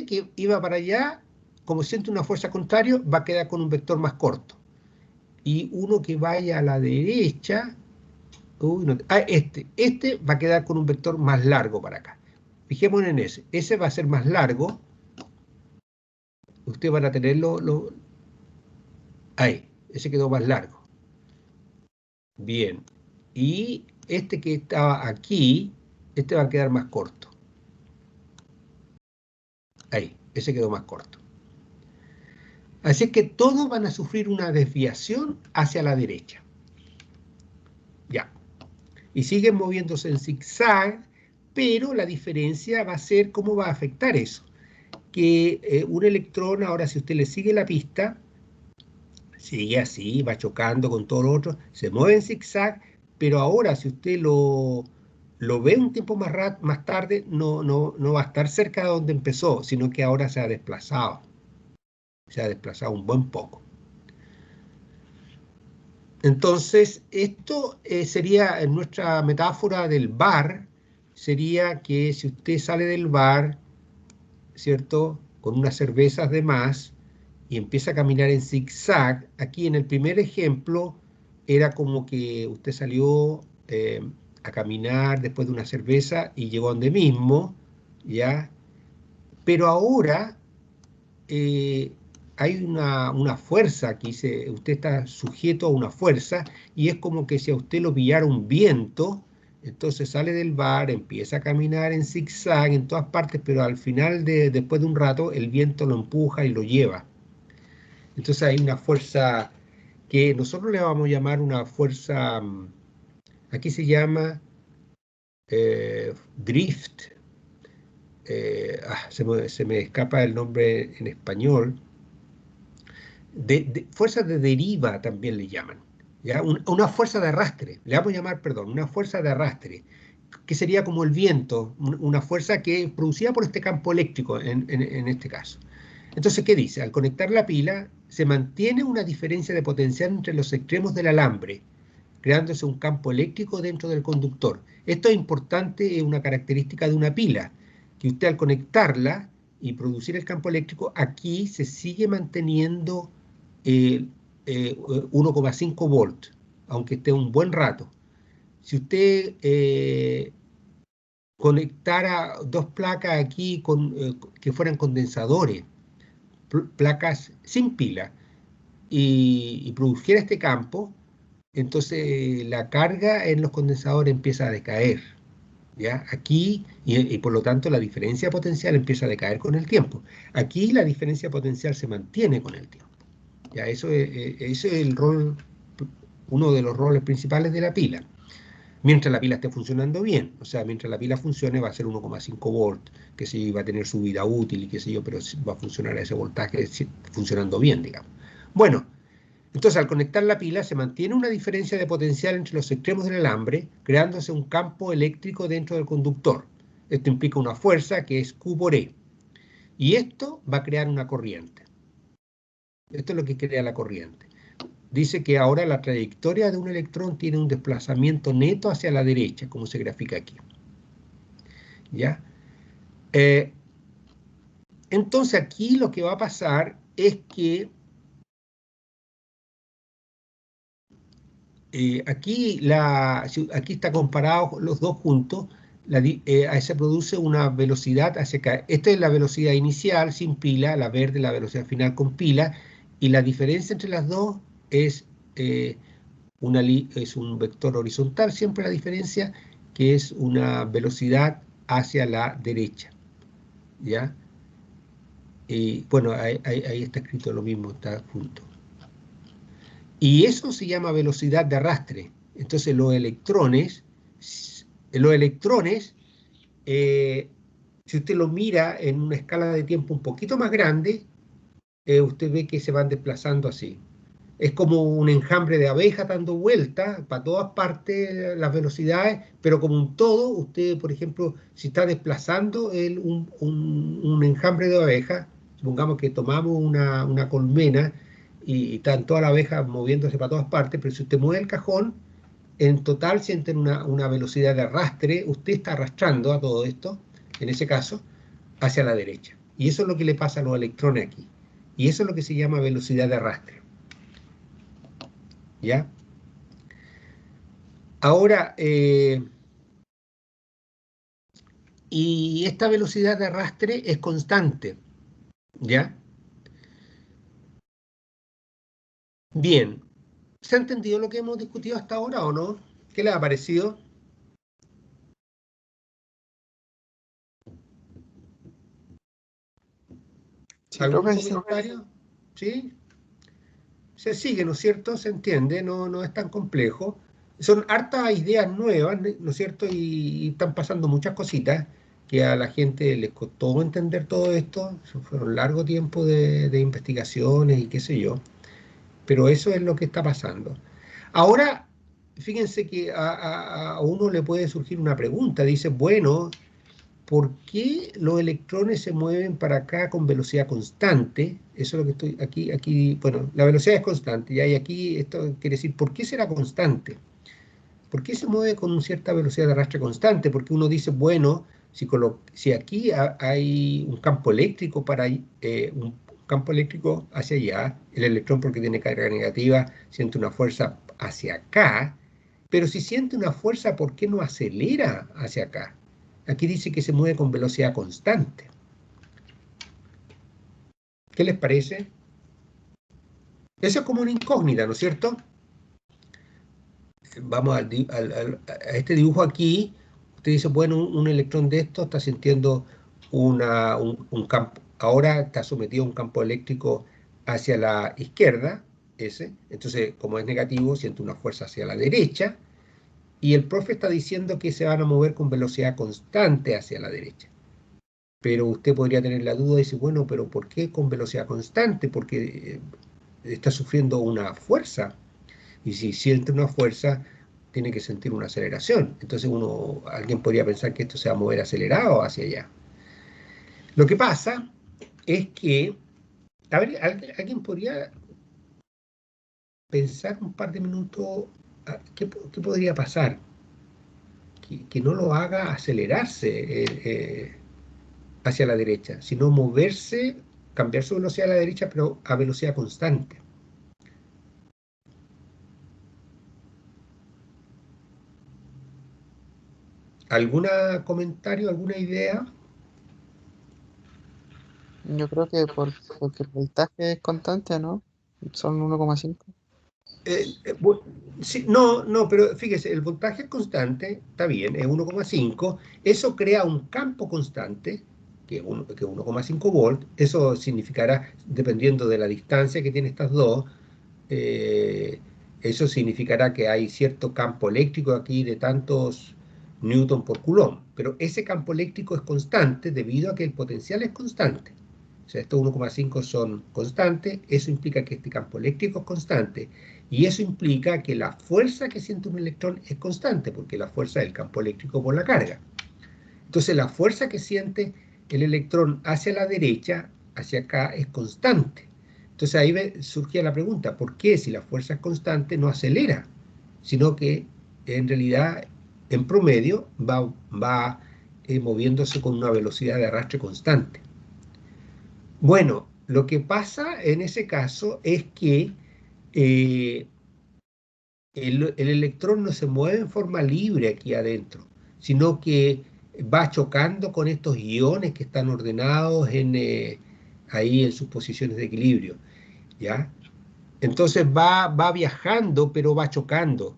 que iba para allá, como siente una fuerza contraria, va a quedar con un vector más corto, y uno que vaya a la derecha, este va a quedar con un vector más largo para acá. Fijémonos en ese. Ese va a ser más largo. Ustedes van a tenerlo. Ahí, ese quedó más largo. Bien. Y este que estaba aquí, este va a quedar más corto. Ahí, ese quedó más corto. Así es que todos van a sufrir una desviación hacia la derecha. Ya. Y siguen moviéndose en zigzag, pero la diferencia va a ser cómo va a afectar eso. Que un electrón, ahora si usted le sigue la pista, sigue así, va chocando con todo lo otro, se mueve en zigzag, pero ahora si usted lo ve un tiempo más tarde, no va a estar cerca de donde empezó, sino que ahora se ha desplazado un buen poco. Entonces, esto sería en nuestra metáfora del bar, sería que si usted sale del bar, ¿cierto?, con unas cervezas de más y empieza a caminar en zigzag, aquí en el primer ejemplo era como que usted salió a caminar después de una cerveza y llegó a donde mismo, ¿ya? Pero ahora hay una fuerza aquí, usted está sujeto a una fuerza y es como que si a usted lo pillara un viento, entonces sale del bar, empieza a caminar en zigzag en todas partes, pero al final, después de un rato, el viento lo empuja y lo lleva. Entonces hay una fuerza que nosotros le vamos a llamar una fuerza, aquí se llama drift, se me escapa el nombre en español, fuerzas de deriva también le llaman, ¿ya? Una fuerza de arrastre, le vamos a llamar, perdón, una fuerza de arrastre, que sería como el viento, una fuerza que es producida por este campo eléctrico en este caso. Entonces, ¿qué dice? Al conectar la pila, se mantiene una diferencia de potencial entre los extremos del alambre, creándose un campo eléctrico dentro del conductor. Esto es importante, es una característica de una pila, que usted al conectarla y producir el campo eléctrico, aquí se sigue manteniendo 1,5 volt, aunque esté un buen rato. Si usted conectara dos placas aquí que fueran condensadores, placas sin pila, y produjera este campo, entonces la carga en los condensadores empieza a decaer, ¿ya? Aquí, y por lo tanto la diferencia potencial empieza a decaer con el tiempo. Aquí la diferencia potencial se mantiene con el tiempo. Ya, eso es el rol, uno de los roles principales de la pila. Mientras la pila esté funcionando bien, o sea, mientras la pila funcione va a ser 1,5 volt, que sí va a tener su vida útil y qué sé yo, pero va a funcionar a ese voltaje funcionando bien, digamos. Bueno, entonces al conectar la pila se mantiene una diferencia de potencial entre los extremos del alambre, creándose un campo eléctrico dentro del conductor. Esto implica una fuerza que es Q por E. Y esto va a crear una corriente. Esto es lo que crea la corriente. Dice que ahora la trayectoria de un electrón tiene un desplazamiento neto hacia la derecha, como se grafica aquí. ¿Ya? Entonces aquí lo que va a pasar es que aquí está comparado los dos juntos, ahí se produce una velocidad hacia acá. Esta es la velocidad inicial sin pila, la verde la velocidad final con pila, y la diferencia entre las dos es, es un vector horizontal, siempre la diferencia, que es una velocidad hacia la derecha, ¿ya? Y bueno, ahí está escrito lo mismo, está junto. Y eso se llama velocidad de arrastre. Entonces los electrones, si usted lo mira en una escala de tiempo un poquito más grande, usted ve que se van desplazando así. Es como un enjambre de abejas dando vueltas para todas partes las velocidades, pero como un todo, usted, por ejemplo, si está desplazando un enjambre de abejas, supongamos que tomamos una colmena y están todas las abejas moviéndose para todas partes, pero si usted mueve el cajón, en total sienten una velocidad de arrastre, usted está arrastrando a todo esto, en ese caso, hacia la derecha. Y eso es lo que le pasa a los electrones aquí. Y eso es lo que se llama velocidad de arrastre. ¿Ya? Ahora, y esta velocidad de arrastre es constante, ¿ya? Bien, ¿se ha entendido lo que hemos discutido hasta ahora o no? ¿Qué les ha parecido? Sí, ¿Algún profe, sí. comentario? ¿Sí? Se sigue, ¿no es cierto? Se entiende, no es tan complejo. Son hartas ideas nuevas, ¿no es cierto? Y están pasando muchas cositas que a la gente les costó entender todo esto. Fueron largo tiempo de investigaciones y qué sé yo. Pero eso es lo que está pasando. Ahora, fíjense que a uno le puede surgir una pregunta. Dice, bueno, ¿por qué los electrones se mueven para acá con velocidad constante? Eso es lo que estoy aquí, bueno, la velocidad es constante, ¿ya? Y aquí esto quiere decir, ¿por qué será constante? ¿Por qué se mueve con una cierta velocidad de arrastre constante? Porque uno dice, bueno, si aquí hay un campo eléctrico un campo eléctrico hacia allá, el electrón porque tiene carga negativa siente una fuerza hacia acá, pero si siente una fuerza, ¿por qué no acelera hacia acá? Aquí dice que se mueve con velocidad constante. ¿Qué les parece? Eso es como una incógnita, ¿no es cierto? Vamos a este dibujo aquí. Usted dice, bueno, un electrón de esto está sintiendo un campo, ahora está sometido a un campo eléctrico hacia la izquierda, ese. Entonces, como es negativo, siente una fuerza hacia la derecha. Y el profe está diciendo que se van a mover con velocidad constante hacia la derecha. Pero usted podría tener la duda y decir, bueno, pero ¿por qué con velocidad constante? Porque está sufriendo una fuerza. Y si siente una fuerza, tiene que sentir una aceleración. Entonces alguien podría pensar que esto se va a mover acelerado hacia allá. Lo que pasa es que, a ver, alguien podría pensar un par de minutos, ¿qué podría pasar? Que no lo haga acelerarse hacia la derecha, sino moverse, cambiar su velocidad a la derecha, pero a velocidad constante. ¿Algún comentario, alguna idea? Yo creo que porque el voltaje es constante, ¿no? Son 1,5. Sí, no, pero fíjese, el voltaje es constante, está bien, es 1,5. Eso crea un campo constante, que es 1,5 volt. Eso significará, dependiendo de la distancia que tiene estas dos, eh, eso significará que hay cierto campo eléctrico aquí de tantos newton por coulomb. Pero ese campo eléctrico es constante debido a que el potencial es constante. O sea, estos 1,5 son constantes, eso implica que este campo eléctrico es constante, y eso implica que la fuerza que siente un electrón es constante, porque la fuerza es el campo eléctrico por la carga. Entonces, la fuerza que siente el electrón hacia la derecha, hacia acá, es constante. Entonces, ahí surgía la pregunta, ¿por qué si la fuerza es constante no acelera? Sino que, en realidad, en promedio, va moviéndose con una velocidad de arrastre constante. Bueno, lo que pasa en ese caso es que eh, el electrón no se mueve en forma libre aquí adentro, sino que va chocando con estos iones que están ordenados ahí en sus posiciones de equilibrio, ¿ya? Entonces va viajando, pero va chocando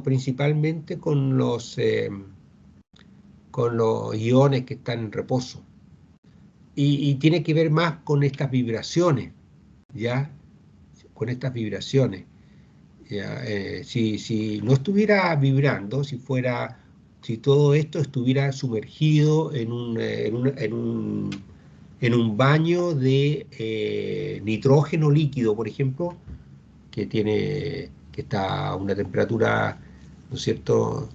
principalmente con los iones que están en reposo. Y tiene que ver más con estas vibraciones, ¿ya? Con estas vibraciones. ¿Ya? Si no estuviera vibrando, si todo esto estuviera sumergido en un baño de nitrógeno líquido, por ejemplo, que está a una temperatura, ¿no es cierto?,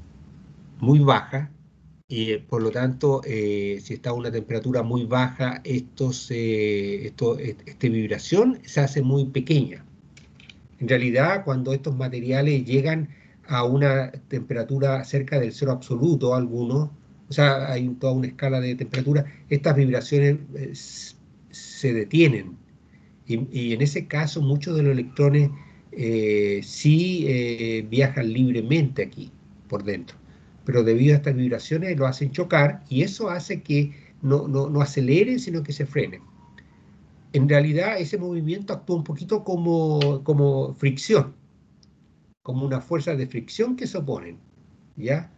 muy baja, y por lo tanto, si está a una temperatura muy baja, esta vibración se hace muy pequeña. En realidad, cuando estos materiales llegan a una temperatura cerca del cero absoluto, algunos, o sea, hay toda una escala de temperatura, estas vibraciones se detienen. Y en ese caso, muchos de los electrones sí viajan libremente aquí, por dentro. pero debido a estas vibraciones lo hacen chocar y eso hace que no aceleren, sino que se frenen. En realidad ese movimiento actúa un poquito como fricción, como una fuerza de fricción que se oponen, ¿ya?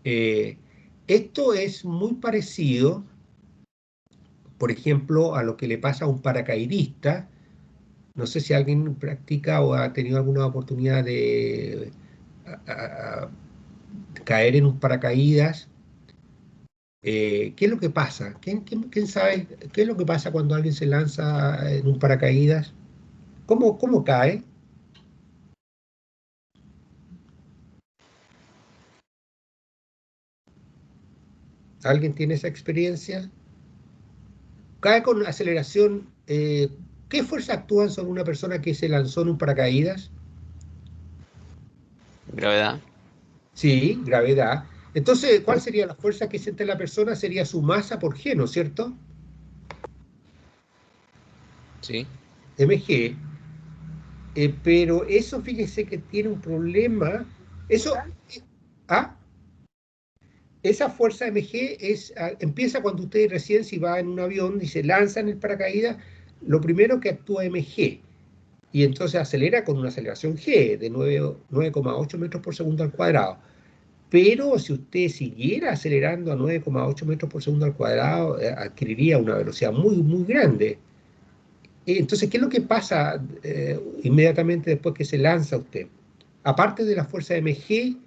Eh, Esto es muy parecido, por ejemplo, a lo que le pasa a un paracaidista. No sé si alguien practica o ha tenido alguna oportunidad de caer en un paracaídas. ¿Qué es lo que pasa? ¿Quién sabe qué es lo que pasa cuando alguien se lanza en un paracaídas? ¿Cómo cae? ¿Alguien tiene esa experiencia? Cae con aceleración. ¿Qué fuerza actúan sobre una persona que se lanzó en un paracaídas? Gravedad. Sí, gravedad. Entonces, ¿cuál sería la fuerza que siente la persona? Sería su masa por g, ¿no es cierto? Sí. mg. Pero eso, fíjese que tiene un problema. Eso, ¿ah? Esa fuerza mg empieza cuando usted recién, si va en un avión y se lanza en el paracaídas, lo primero que actúa mg. Y entonces acelera con una aceleración g de 9,8 metros por segundo al cuadrado. Pero si usted siguiera acelerando a 9,8 metros por segundo al cuadrado, adquiriría una velocidad muy, muy grande. Entonces, ¿qué es lo que pasa inmediatamente después que se lanza usted? Aparte de la fuerza mg,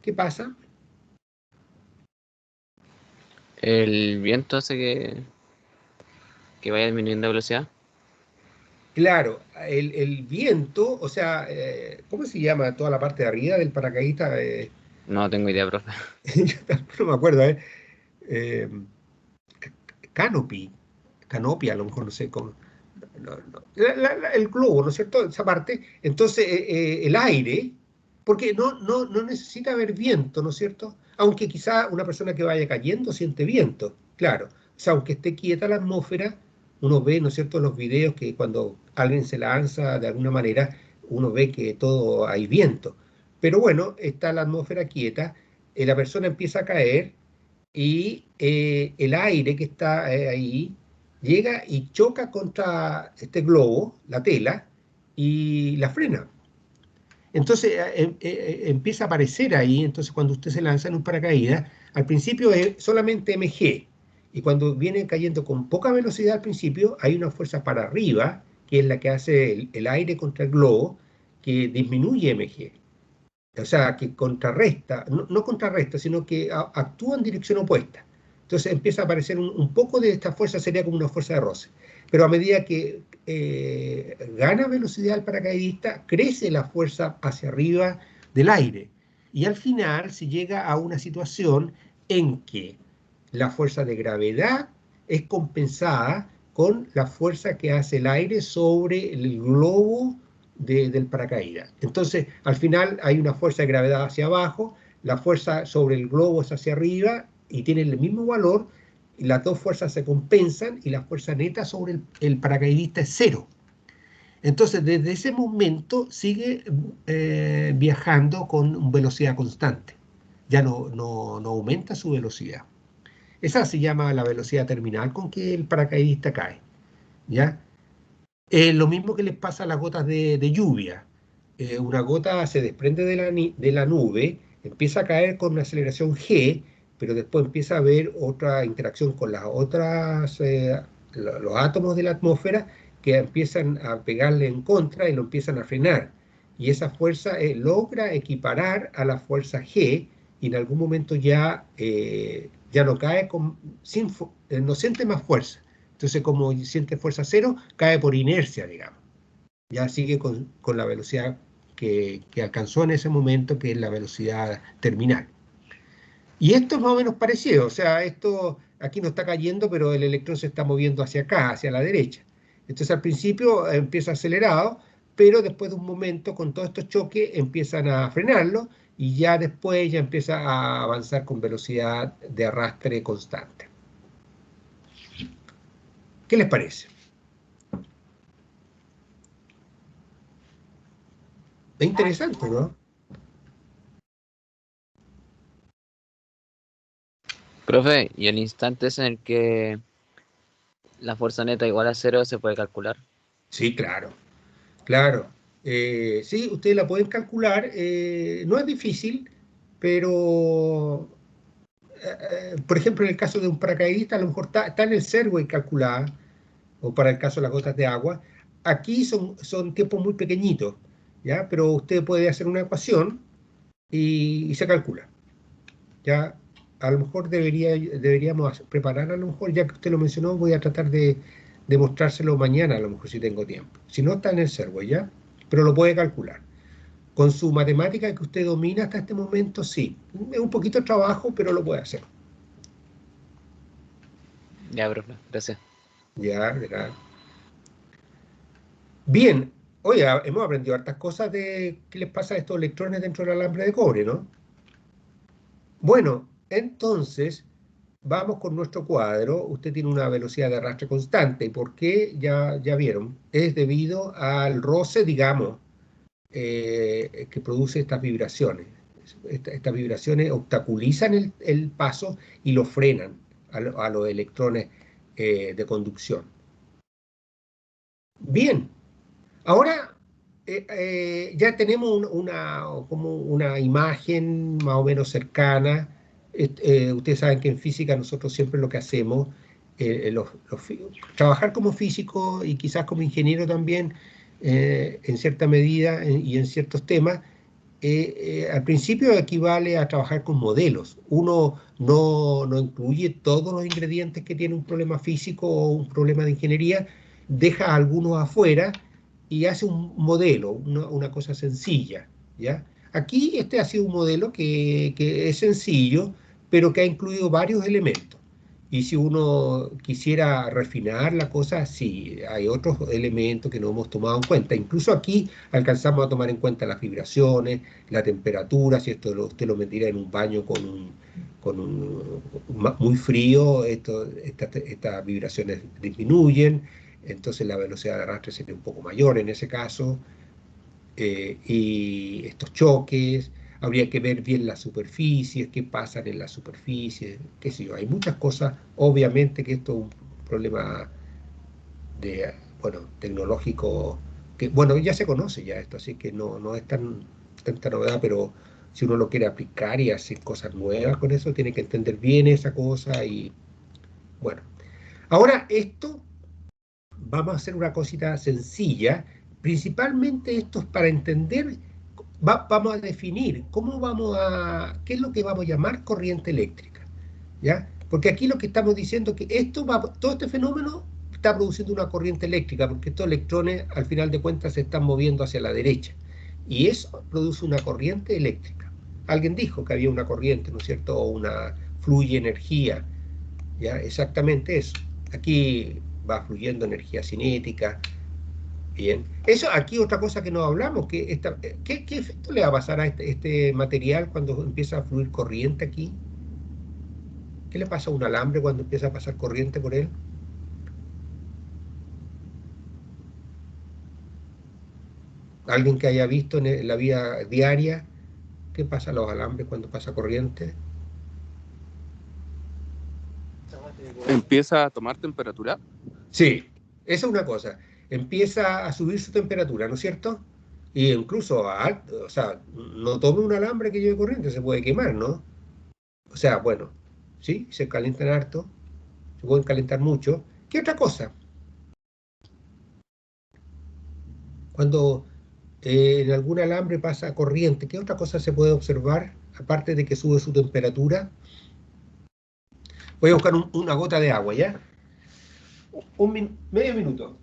¿qué pasa? El viento hace que vaya disminuyendo de velocidad. Claro, el viento, o sea, ¿cómo se llama toda la parte de arriba del paracaidista? No tengo idea, profe. Yo tampoco me acuerdo, eh, canopy, canopy, a lo mejor no sé cómo. No. El globo, ¿no es cierto? Esa parte. Entonces, el aire, porque no necesita haber viento, ¿no es cierto? Aunque quizá una persona que vaya cayendo siente viento, claro. O sea, aunque esté quieta la atmósfera, uno ve, ¿no es cierto?, los videos que cuando alguien se lanza de alguna manera, uno ve que todo hay viento. Pero bueno, está la atmósfera quieta, la persona empieza a caer y el aire que está ahí llega y choca contra este globo, la tela, y la frena. Entonces empieza a aparecer ahí, entonces cuando usted se lanza en un paracaídas, al principio es solamente mg, y cuando viene cayendo con poca velocidad al principio, hay una fuerza para arriba, que es la que hace el aire contra el globo, que disminuye mg. O sea, que contrarresta, no contrarresta, sino que actúa en dirección opuesta. Entonces empieza a aparecer un poco de esta fuerza, sería como una fuerza de roce. Pero a medida que gana velocidad el paracaidista, crece la fuerza hacia arriba del aire. Y al final se llega a una situación en que la fuerza de gravedad es compensada con la fuerza que hace el aire sobre el globo del paracaídas. Entonces, al final hay una fuerza de gravedad hacia abajo, la fuerza sobre el globo es hacia arriba y tienen el mismo valor, y las dos fuerzas se compensan y la fuerza neta sobre el paracaidista es cero. Entonces, desde ese momento sigue viajando con velocidad constante. Ya no aumenta su velocidad. Esa se llama la velocidad terminal con que el paracaidista cae, ¿ya? Lo mismo que les pasa a las gotas de lluvia. Una gota se desprende de la nube, empieza a caer con una aceleración g, pero después empieza a haber otra interacción con las otras, los átomos de la atmósfera que empiezan a pegarle en contra y lo empiezan a frenar. Y esa fuerza logra equiparar a la fuerza g y en algún momento ya no cae, no siente más fuerza. Entonces, como siente fuerza cero, cae por inercia, digamos. Ya sigue con la velocidad que alcanzó en ese momento, que es la velocidad terminal. Y esto es más o menos parecido, o sea, esto aquí no está cayendo, pero el electrón se está moviendo hacia acá, hacia la derecha. Entonces al principio empieza acelerado, pero después de un momento con todos estos choques empiezan a frenarlo y ya después ya empieza a avanzar con velocidad de arrastre constante. ¿Qué les parece? Es interesante, ¿no? Profe, ¿y el instante es en el que la fuerza neta igual a cero se puede calcular? Sí, claro, claro. Sí, ustedes la pueden calcular. No es difícil, pero, por ejemplo, en el caso de un paracaidista, a lo mejor está en el Serway calculada, o para el caso de las gotas de agua. Aquí son tiempos muy pequeñitos, ¿ya? Pero usted puede hacer una ecuación y se calcula. Ya, a lo mejor deberíamos preparar, a lo mejor, ya que usted lo mencionó, voy a tratar de mostrárselo mañana, a lo mejor si tengo tiempo. Si no, está en el servo, ¿ya? Pero lo puede calcular. Con su matemática que usted domina hasta este momento, sí. Es un poquito de trabajo, pero lo puede hacer. Ya, profe, gracias. Ya, ¿verdad? Bien. Oye, hemos aprendido hartas cosas de qué les pasa a estos electrones dentro del alambre de cobre, ¿no? Bueno, entonces, vamos con nuestro cuadro. Usted tiene una velocidad de arrastre constante. ¿Y por qué? Ya vieron. Es debido al roce, digamos, que produce estas vibraciones. Estas vibraciones obstaculizan el paso y lo frenan a los electrones de conducción. Bien, ahora ya tenemos como una imagen más o menos cercana. Ustedes saben que en física nosotros siempre lo que hacemos, trabajar como físico y quizás como ingeniero también, en cierta medida y en ciertos temas, al principio equivale a trabajar con modelos. Uno no incluye todos los ingredientes que tiene un problema físico o un problema de ingeniería, deja algunos afuera y hace un modelo, una cosa sencilla, ¿ya? Aquí este ha sido un modelo que es sencillo, pero que ha incluido varios elementos. Y si uno quisiera refinar la cosa, sí, hay otros elementos que no hemos tomado en cuenta. Incluso aquí alcanzamos a tomar en cuenta las vibraciones, la temperatura, si usted lo metiera en un baño muy frío, estas vibraciones disminuyen, entonces la velocidad de arrastre sería un poco mayor en ese caso, y estos choques, habría que ver bien las superficies, qué pasan en las superficies, qué sé yo, hay muchas cosas, obviamente que esto es un problema de, bueno, tecnológico, que, bueno, ya se conoce ya esto, así que no es tanta novedad, pero si uno lo quiere aplicar y hacer cosas nuevas con eso, tiene que entender bien esa cosa y, bueno. Ahora, esto, vamos a hacer una cosita sencilla, principalmente esto es para entender, vamos a definir qué es lo que vamos a llamar corriente eléctrica, ¿ya? Porque aquí lo que estamos diciendo es que todo este fenómeno está produciendo una corriente eléctrica, porque estos electrones, al final de cuentas, se están moviendo hacia la derecha. Y eso produce una corriente eléctrica. Alguien dijo que había una corriente, ¿no es cierto? O fluye energía, ¿ya? Exactamente eso. Aquí va fluyendo energía cinética. Bien. Eso aquí otra cosa que no hablamos, ¿qué efecto le va a pasar a este material cuando empieza a fluir corriente aquí? ¿Qué le pasa a un alambre cuando empieza a pasar corriente por él? ¿Alguien que haya visto en la vida diaria qué pasa a los alambres cuando pasa corriente? Empieza a tomar temperatura. Sí, esa es una cosa. Empieza a subir su temperatura, ¿no es cierto? Y incluso o sea, no tome un alambre que lleve corriente, se puede quemar, ¿no? O sea, bueno, sí, se calientan harto, se pueden calentar mucho. ¿Qué otra cosa? Cuando en algún alambre pasa corriente, ¿qué otra cosa se puede observar? Aparte de que sube su temperatura. Voy a buscar una gota de agua, ¿ya? Medio minuto.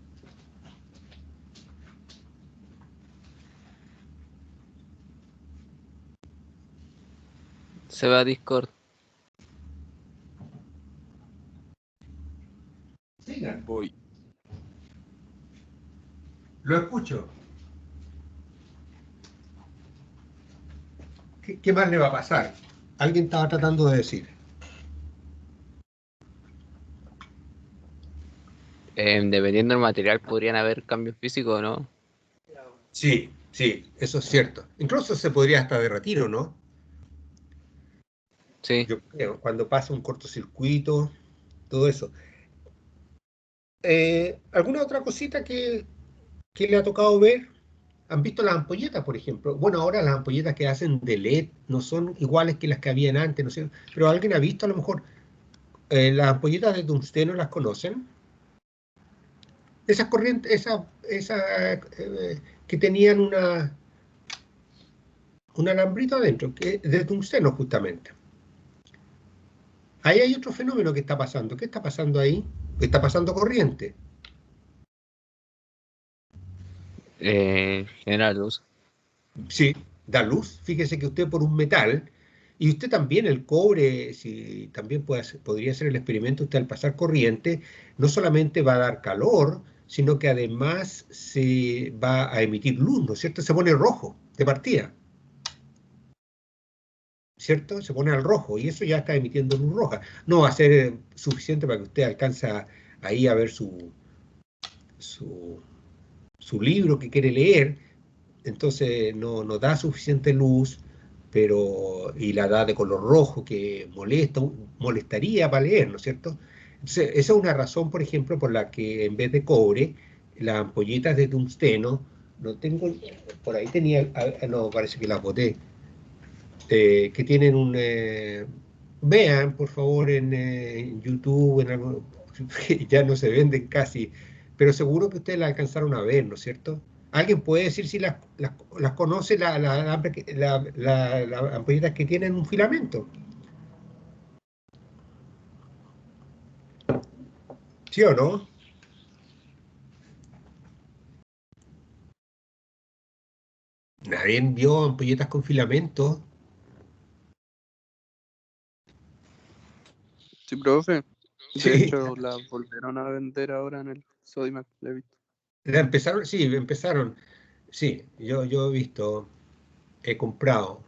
Se va a Discord. Sigan. Voy. Lo escucho. ¿Qué más le va a pasar? Alguien estaba tratando de decir. Dependiendo del material podrían haber cambios físicos, ¿no? Sí, sí, eso es cierto. Incluso se podría hasta derretir, ¿o no? Sí. yo creo, cuando pasa un cortocircuito, todo eso. ¿Alguna otra cosita que le ha tocado ver? ¿Han visto las ampolletas, por ejemplo? Bueno, ahora las ampolletas que hacen de LED no son iguales que las que habían antes, no sé, pero alguien ha visto a lo mejor las ampolletas de tungsteno, ¿las conocen? Esas corrientes, que tenían un alambrito adentro, que, de tungsteno justamente. Ahí hay otro fenómeno que está pasando. ¿Qué está pasando ahí? Está pasando corriente. Genera luz. Sí, da luz. Fíjese que usted por un metal, y usted también el cobre, si también podría hacer el experimento, usted al pasar corriente, no solamente va a dar calor, sino que además se va a emitir luz, ¿no es cierto? Se pone rojo de partida, ¿cierto? Se pone al rojo y eso ya está emitiendo luz roja. No va a ser suficiente para que usted alcance ahí a ver su, su libro que quiere leer, entonces no da suficiente luz, pero y la da de color rojo que molestaría para leer, ¿no es cierto? Entonces, esa es una razón, por ejemplo, por la que en vez de cobre, las ampolletas de tungsteno, no tengo, por ahí tenía, no, parece que las boté, que tienen vean, por favor, en YouTube, en algo, ya no se venden casi, pero seguro que ustedes la alcanzaron a ver, ¿no es cierto? ¿Alguien puede decir si las conoce las ampolletas que tienen un filamento? ¿Sí o no? Nadie vio ampolletas con filamento. Sí, profe. De Sí, hecho, la volvieron a vender ahora en el Sodimac, la he visto. la empezaron, sí, empezaron. Sí, yo he visto, he comprado.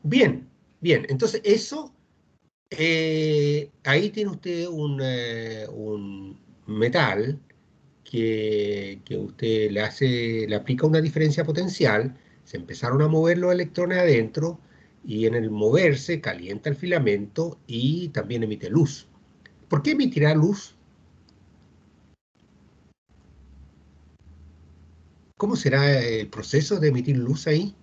Bien, bien. Entonces, eso, ahí tiene usted un metal que usted le aplica una diferencia potencial, se empezaron a mover los electrones adentro y en el moverse calienta el filamento y también emite luz. ¿Por qué emitirá luz? ¿Cómo será el proceso de emitir luz ahí?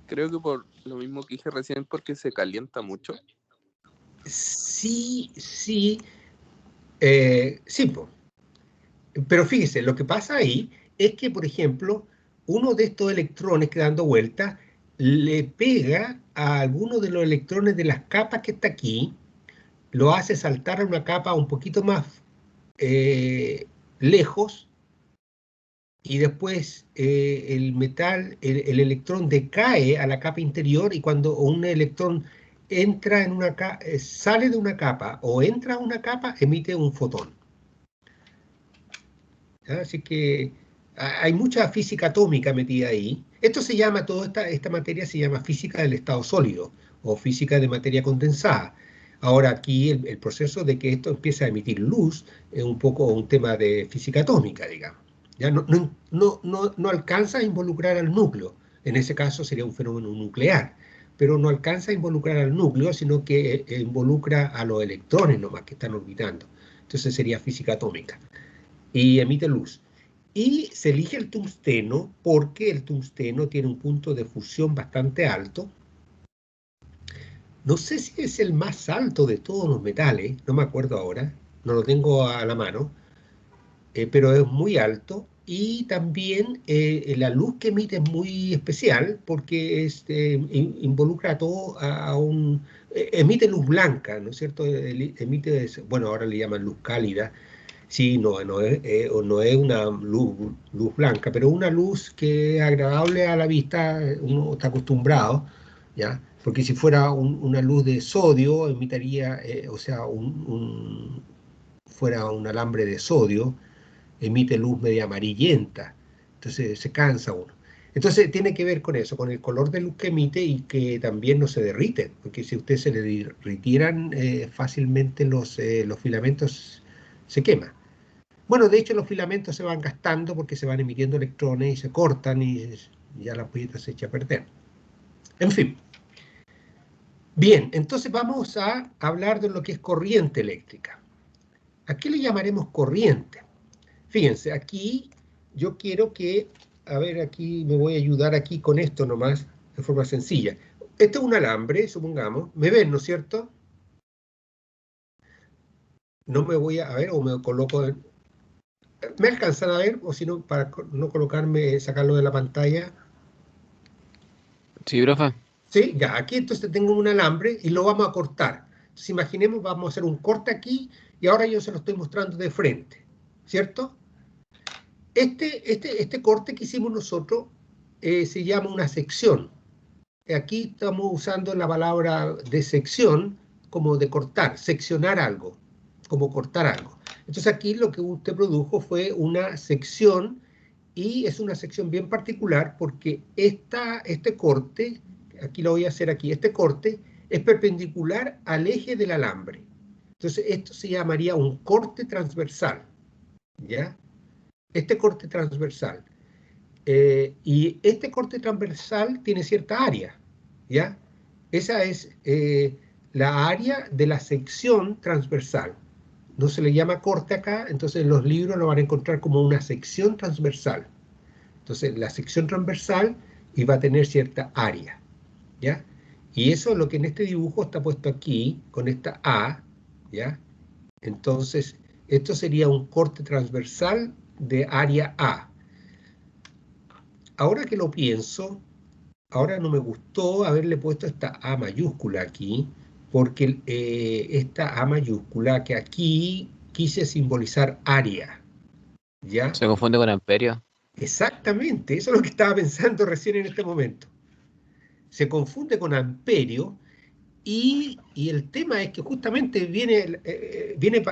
Creo que por lo mismo que dije recién, porque se calienta mucho. Sí, sí, sí, po. Pero fíjese, lo que pasa ahí es que, por ejemplo, uno de estos electrones que dando vueltas le pega a alguno de los electrones de las capas que está aquí, lo hace saltar a una capa un poquito más lejos y después el metal, el electrón decae a la capa interior y cuando un electrón entra en una sale de una capa o entra a una capa, emite un fotón. ¿Ya? Así que hay mucha física atómica metida ahí. Esto se llama, toda esta materia se llama física del estado sólido o física de materia condensada. Ahora aquí el proceso de que esto empiece a emitir luz es un poco un tema de física atómica, digamos. Ya no alcanza a involucrar al núcleo. En ese caso sería un fenómeno nuclear, pero no alcanza a involucrar al núcleo, sino que involucra a los electrones nomás que están orbitando. Entonces sería física atómica y emite luz. Y se elige el tungsteno porque el tungsteno tiene un punto de fusión bastante alto. No sé si es el más alto de todos los metales, no me acuerdo ahora, no lo tengo a la mano, pero es muy alto. Y también la luz que emite es muy especial porque involucra a todo emite luz blanca, ¿no es cierto? Emite, bueno, ahora le llaman luz cálida. Sí, no es una luz blanca, pero una luz que es agradable a la vista, uno está acostumbrado, ¿ya? Porque si fuera una luz de sodio, emitiría, o sea, fuera un alambre de sodio, emite luz media amarillenta, entonces se cansa uno. Entonces tiene que ver con eso, con el color de luz que emite y que también no se derrite, porque si a usted se le derritieran fácilmente los filamentos, se quema. Bueno, de hecho los filamentos se van gastando porque se van emitiendo electrones y se cortan y ya la ampolleta se echa a perder. En fin. Bien, entonces vamos a hablar de lo que es corriente eléctrica. ¿A qué le llamaremos corriente? Fíjense, aquí yo quiero que, a ver, aquí me voy a ayudar aquí con esto nomás, de forma sencilla. Este es un alambre, supongamos. ¿Me ven, no es cierto? No me voy a ver, o me coloco... ¿Me alcanzan a ver? O si no, para no colocarme, sacarlo de la pantalla. Sí, profe. Sí, ya, aquí entonces tengo un alambre y lo vamos a cortar. Entonces imaginemos, vamos a hacer un corte aquí y ahora yo se lo estoy mostrando de frente, ¿cierto? Este corte que hicimos nosotros se llama una sección. Aquí estamos usando la palabra de sección como de cortar, seccionar algo, como cortar algo. Entonces aquí lo que usted produjo fue una sección y es una sección bien particular porque este corte, aquí lo voy a hacer aquí, este corte es perpendicular al eje del alambre. Entonces esto se llamaría un corte transversal, ¿ya? Este corte transversal. Y este corte transversal tiene cierta área, ¿ya? Esa es la área de la sección transversal. No se le llama corte acá, entonces en los libros lo van a encontrar como una sección transversal. Entonces la sección transversal iba a tener cierta área, ¿ya? Y eso es lo que en este dibujo está puesto aquí, con esta A, ¿ya? Entonces, esto sería un corte transversal de área A. Ahora que lo pienso, ahora no me gustó haberle puesto esta A mayúscula aquí, porque esta A mayúscula que aquí quise simbolizar área, ¿ya? Se confunde con amperio. Exactamente, eso es lo que estaba pensando recién en este momento. Se confunde con amperio y el tema es que justamente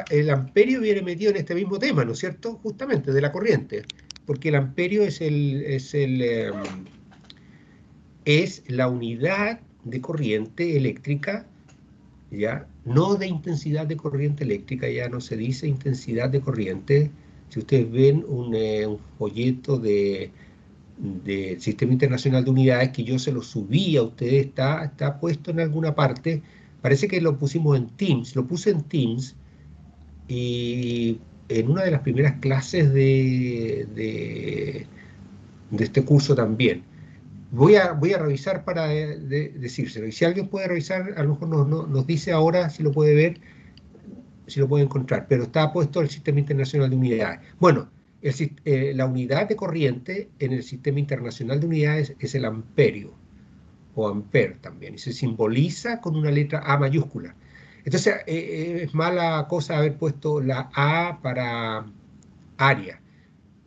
el amperio viene metido en este mismo tema, ¿no es cierto? Justamente, de la corriente, porque el amperio es la unidad de corriente eléctrica, ¿ya? No de intensidad de corriente eléctrica, ya no se dice intensidad de corriente. Si ustedes ven un folleto del Sistema Internacional de Unidades, que yo se lo subí a ustedes, está puesto en alguna parte, parece que lo pusimos en Teams, lo puse en Teams, y en una de las primeras clases de este curso también. Voy a revisar para decírselo. Y si alguien puede revisar, a lo mejor nos dice ahora si lo puede ver, si lo puede encontrar. Pero está puesto el Sistema Internacional de Unidades. Bueno, la unidad de corriente en el Sistema Internacional de Unidades es el amperio, o ampere también, y se simboliza con una letra A mayúscula. Entonces, es mala cosa haber puesto la A para área.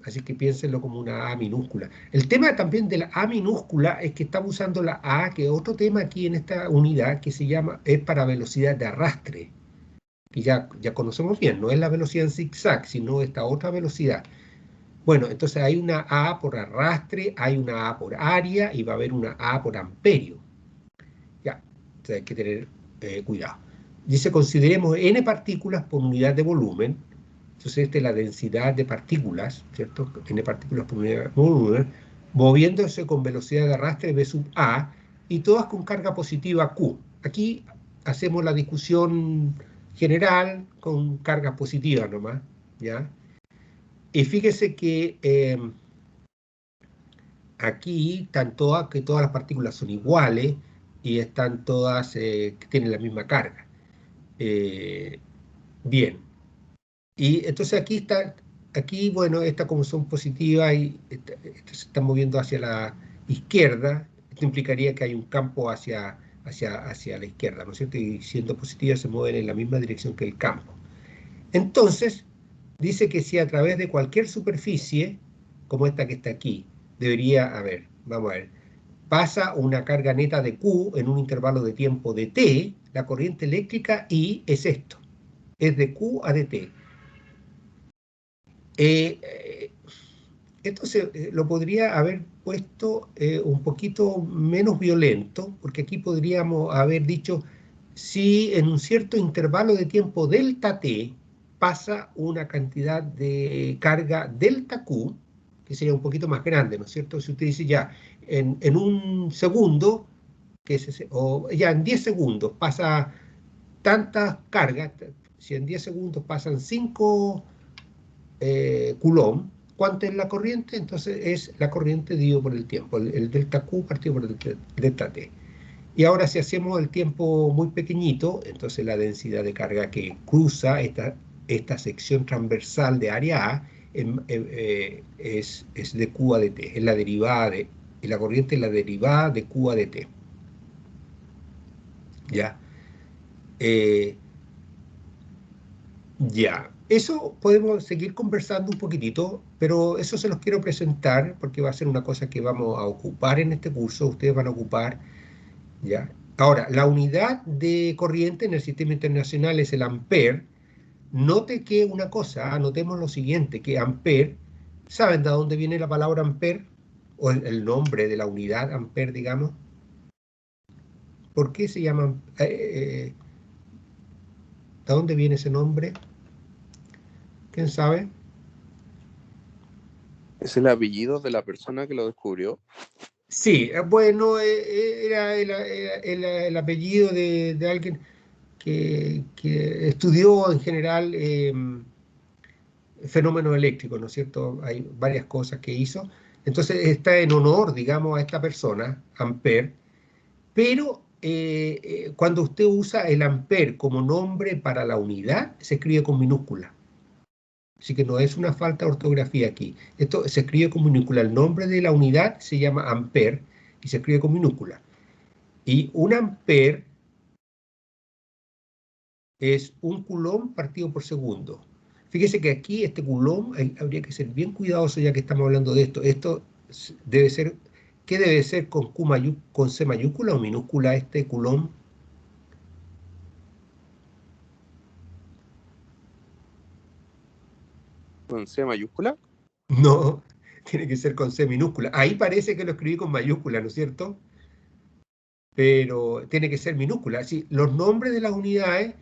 Así que piénsenlo como una A minúscula. El tema también de la A minúscula es que estamos usando la A, que es otro tema aquí en esta unidad, que se llama, es para velocidad de arrastre, que ya conocemos bien, no es la velocidad en zigzag, sino esta otra velocidad. Bueno, entonces hay una A por arrastre, hay una A por área, y va a haber una A por amperio. Ya, entonces hay que tener cuidado. Dice, consideremos n partículas por unidad de volumen. Entonces, esta es la densidad de partículas, ¿cierto? N partículas por unidad de volumen, moviéndose con velocidad de arrastre v sub a, y todas con carga positiva q. Aquí hacemos la discusión general con carga positiva nomás, ¿ya? Y fíjese que aquí están que todas las partículas son iguales y están todas que tienen la misma carga. Bien. Y entonces aquí, bueno, estas como son positivas y se están moviendo hacia la izquierda, esto implicaría que hay un campo hacia la izquierda, ¿no es cierto? Y siendo positivas se mueven en la misma dirección que el campo. Entonces, dice que si a través de cualquier superficie, como esta que está aquí, vamos a ver, pasa una carga neta de Q en un intervalo de tiempo de T, la corriente eléctrica I es esto, es de Q a dt. Esto lo podría haber puesto un poquito menos violento, porque aquí podríamos haber dicho, si en un cierto intervalo de tiempo delta t, pasa una cantidad de carga delta Q, que sería un poquito más grande, ¿no es cierto? Si usted dice ya, en un segundo, o ya en 10 segundos pasa tantas cargas, si en 10 segundos pasan 5 Coulomb, ¿cuánto es la corriente? Entonces es la corriente dividido por el tiempo, el delta Q partido por el delta T. Y ahora si hacemos el tiempo muy pequeñito, entonces la densidad de carga que cruza esta sección transversal de área A es de Q a dt, es la derivada y la corriente es la derivada de Q a dt. ¿Ya? Ya, eso podemos seguir conversando un poquitito, pero eso se los quiero presentar porque va a ser una cosa que vamos a ocupar en este curso, ustedes van a ocupar, ¿ya? Ahora, la unidad de corriente en el sistema internacional es el ampere. Note que una cosa, anotemos lo siguiente, que ampere, ¿saben de dónde viene la palabra ampere? O el nombre de la unidad ampere, digamos. ¿Por qué se llama? ¿De dónde viene ese nombre? ¿Quién sabe? ¿Es el apellido de la persona que lo descubrió? Sí, bueno, era el apellido de alguien que estudió en general fenómenos eléctricos, ¿no es cierto? Hay varias cosas que hizo. Entonces está en honor, digamos, a esta persona, Ampère, pero cuando usted usa el Ampère como nombre para la unidad, se escribe con minúscula. Así que no es una falta de ortografía aquí. Esto se escribe con minúscula. El nombre de la unidad se llama ampere y se escribe con minúscula. Y un ampere es un coulomb partido por segundo. Fíjese que aquí este coulomb habría que ser bien cuidadoso ya que estamos hablando de esto. Esto debe ser, ¿qué debe ser con C mayúscula o minúscula este coulomb? ¿Con C mayúscula? No, tiene que ser con C minúscula. Ahí parece que lo escribí con mayúscula, ¿no es cierto? Pero tiene que ser minúscula. Sí, los nombres de las unidades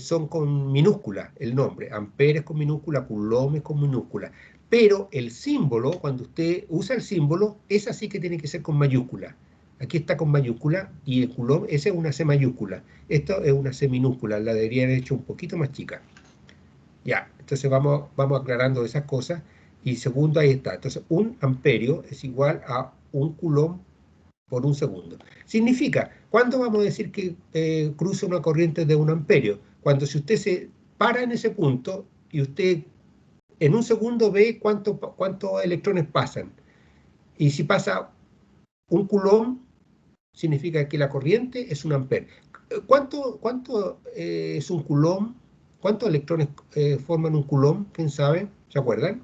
son con minúscula, el nombre. Ampere es con minúscula, Coulomb es con minúscula. Pero el símbolo, cuando usted usa el símbolo, es así que tiene que ser con mayúscula. Aquí está con mayúscula y el Coulomb, esa es una C mayúscula. Esto es una C minúscula, la debería haber hecho un poquito más chica. Ya, entonces vamos aclarando esas cosas. Y segundo, ahí está. Entonces, un amperio es igual a un Coulomb por un segundo. Significa, ¿cuándo vamos a decir que cruza una corriente de un amperio? Cuando si usted se para en ese punto y usted en un segundo ve cuántos electrones pasan. Y si pasa un Coulomb, significa que la corriente es un ampere. ¿Cuánto es un Coulomb? ¿Cuántos electrones forman un Coulomb? ¿Quién sabe? ¿Se acuerdan?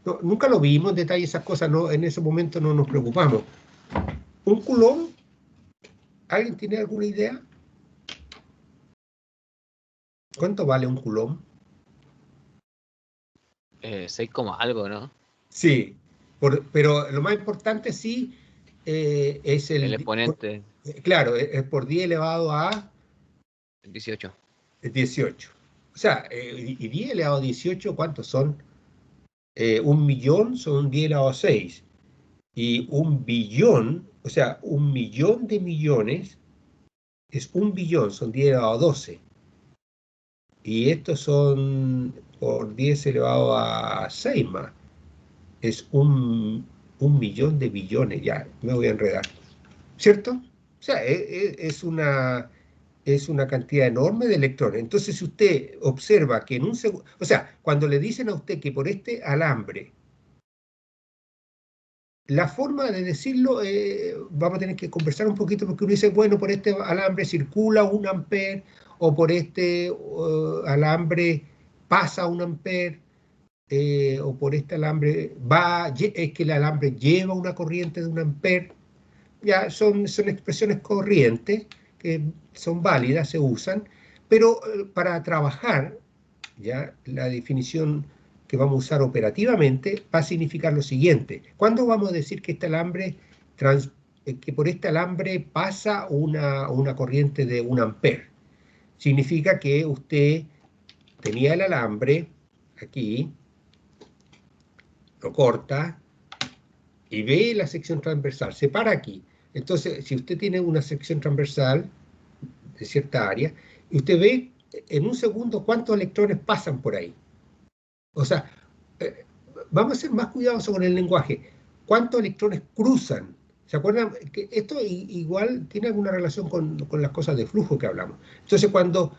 No, nunca lo vimos en detalle esas cosas, no, en ese momento no nos preocupamos. Un Coulomb, ¿alguien tiene alguna idea? ¿Cuánto vale un Coulomb? 6 como algo, ¿no? Sí, pero lo más importante sí es El exponente claro, es por 10 elevado a 18. 18. O sea, y 10 elevado a 18, ¿cuántos son? 1.000.000 son 10 elevado a 6. Y 1.000.000.000, o sea, 1.000.000 de millones es 1.000.000.000, son 10 elevado a 12. Y estos son por 10 elevado a 6 más. Es 1.000.000 de billones, ya, me voy a enredar. ¿Cierto? O sea, es una cantidad enorme de electrones. Entonces, si usted observa que en un segundo, o sea, cuando le dicen a usted que por este alambre, la forma de decirlo, vamos a tener que conversar un poquito porque uno dice, bueno, por este alambre circula 1 ampere, o por este alambre pasa 1 ampere, o por este alambre es que el alambre lleva una corriente de 1 ampere. Ya son expresiones corrientes que son válidas, se usan, pero para trabajar, ya la definición que vamos a usar operativamente va a significar lo siguiente. ¿Cuándo vamos a decir que que por este alambre pasa una corriente de 1 ampere? Significa que usted tenía el alambre aquí, lo corta y ve la sección transversal, se para aquí. Entonces, si usted tiene una sección transversal de cierta área, y usted ve en un segundo cuántos electrones pasan por ahí. O sea, vamos a ser más cuidadosos con el lenguaje. ¿Cuántos electrones cruzan? ¿Se acuerdan? Que esto igual tiene alguna relación con las cosas de flujo que hablamos. Entonces, cuando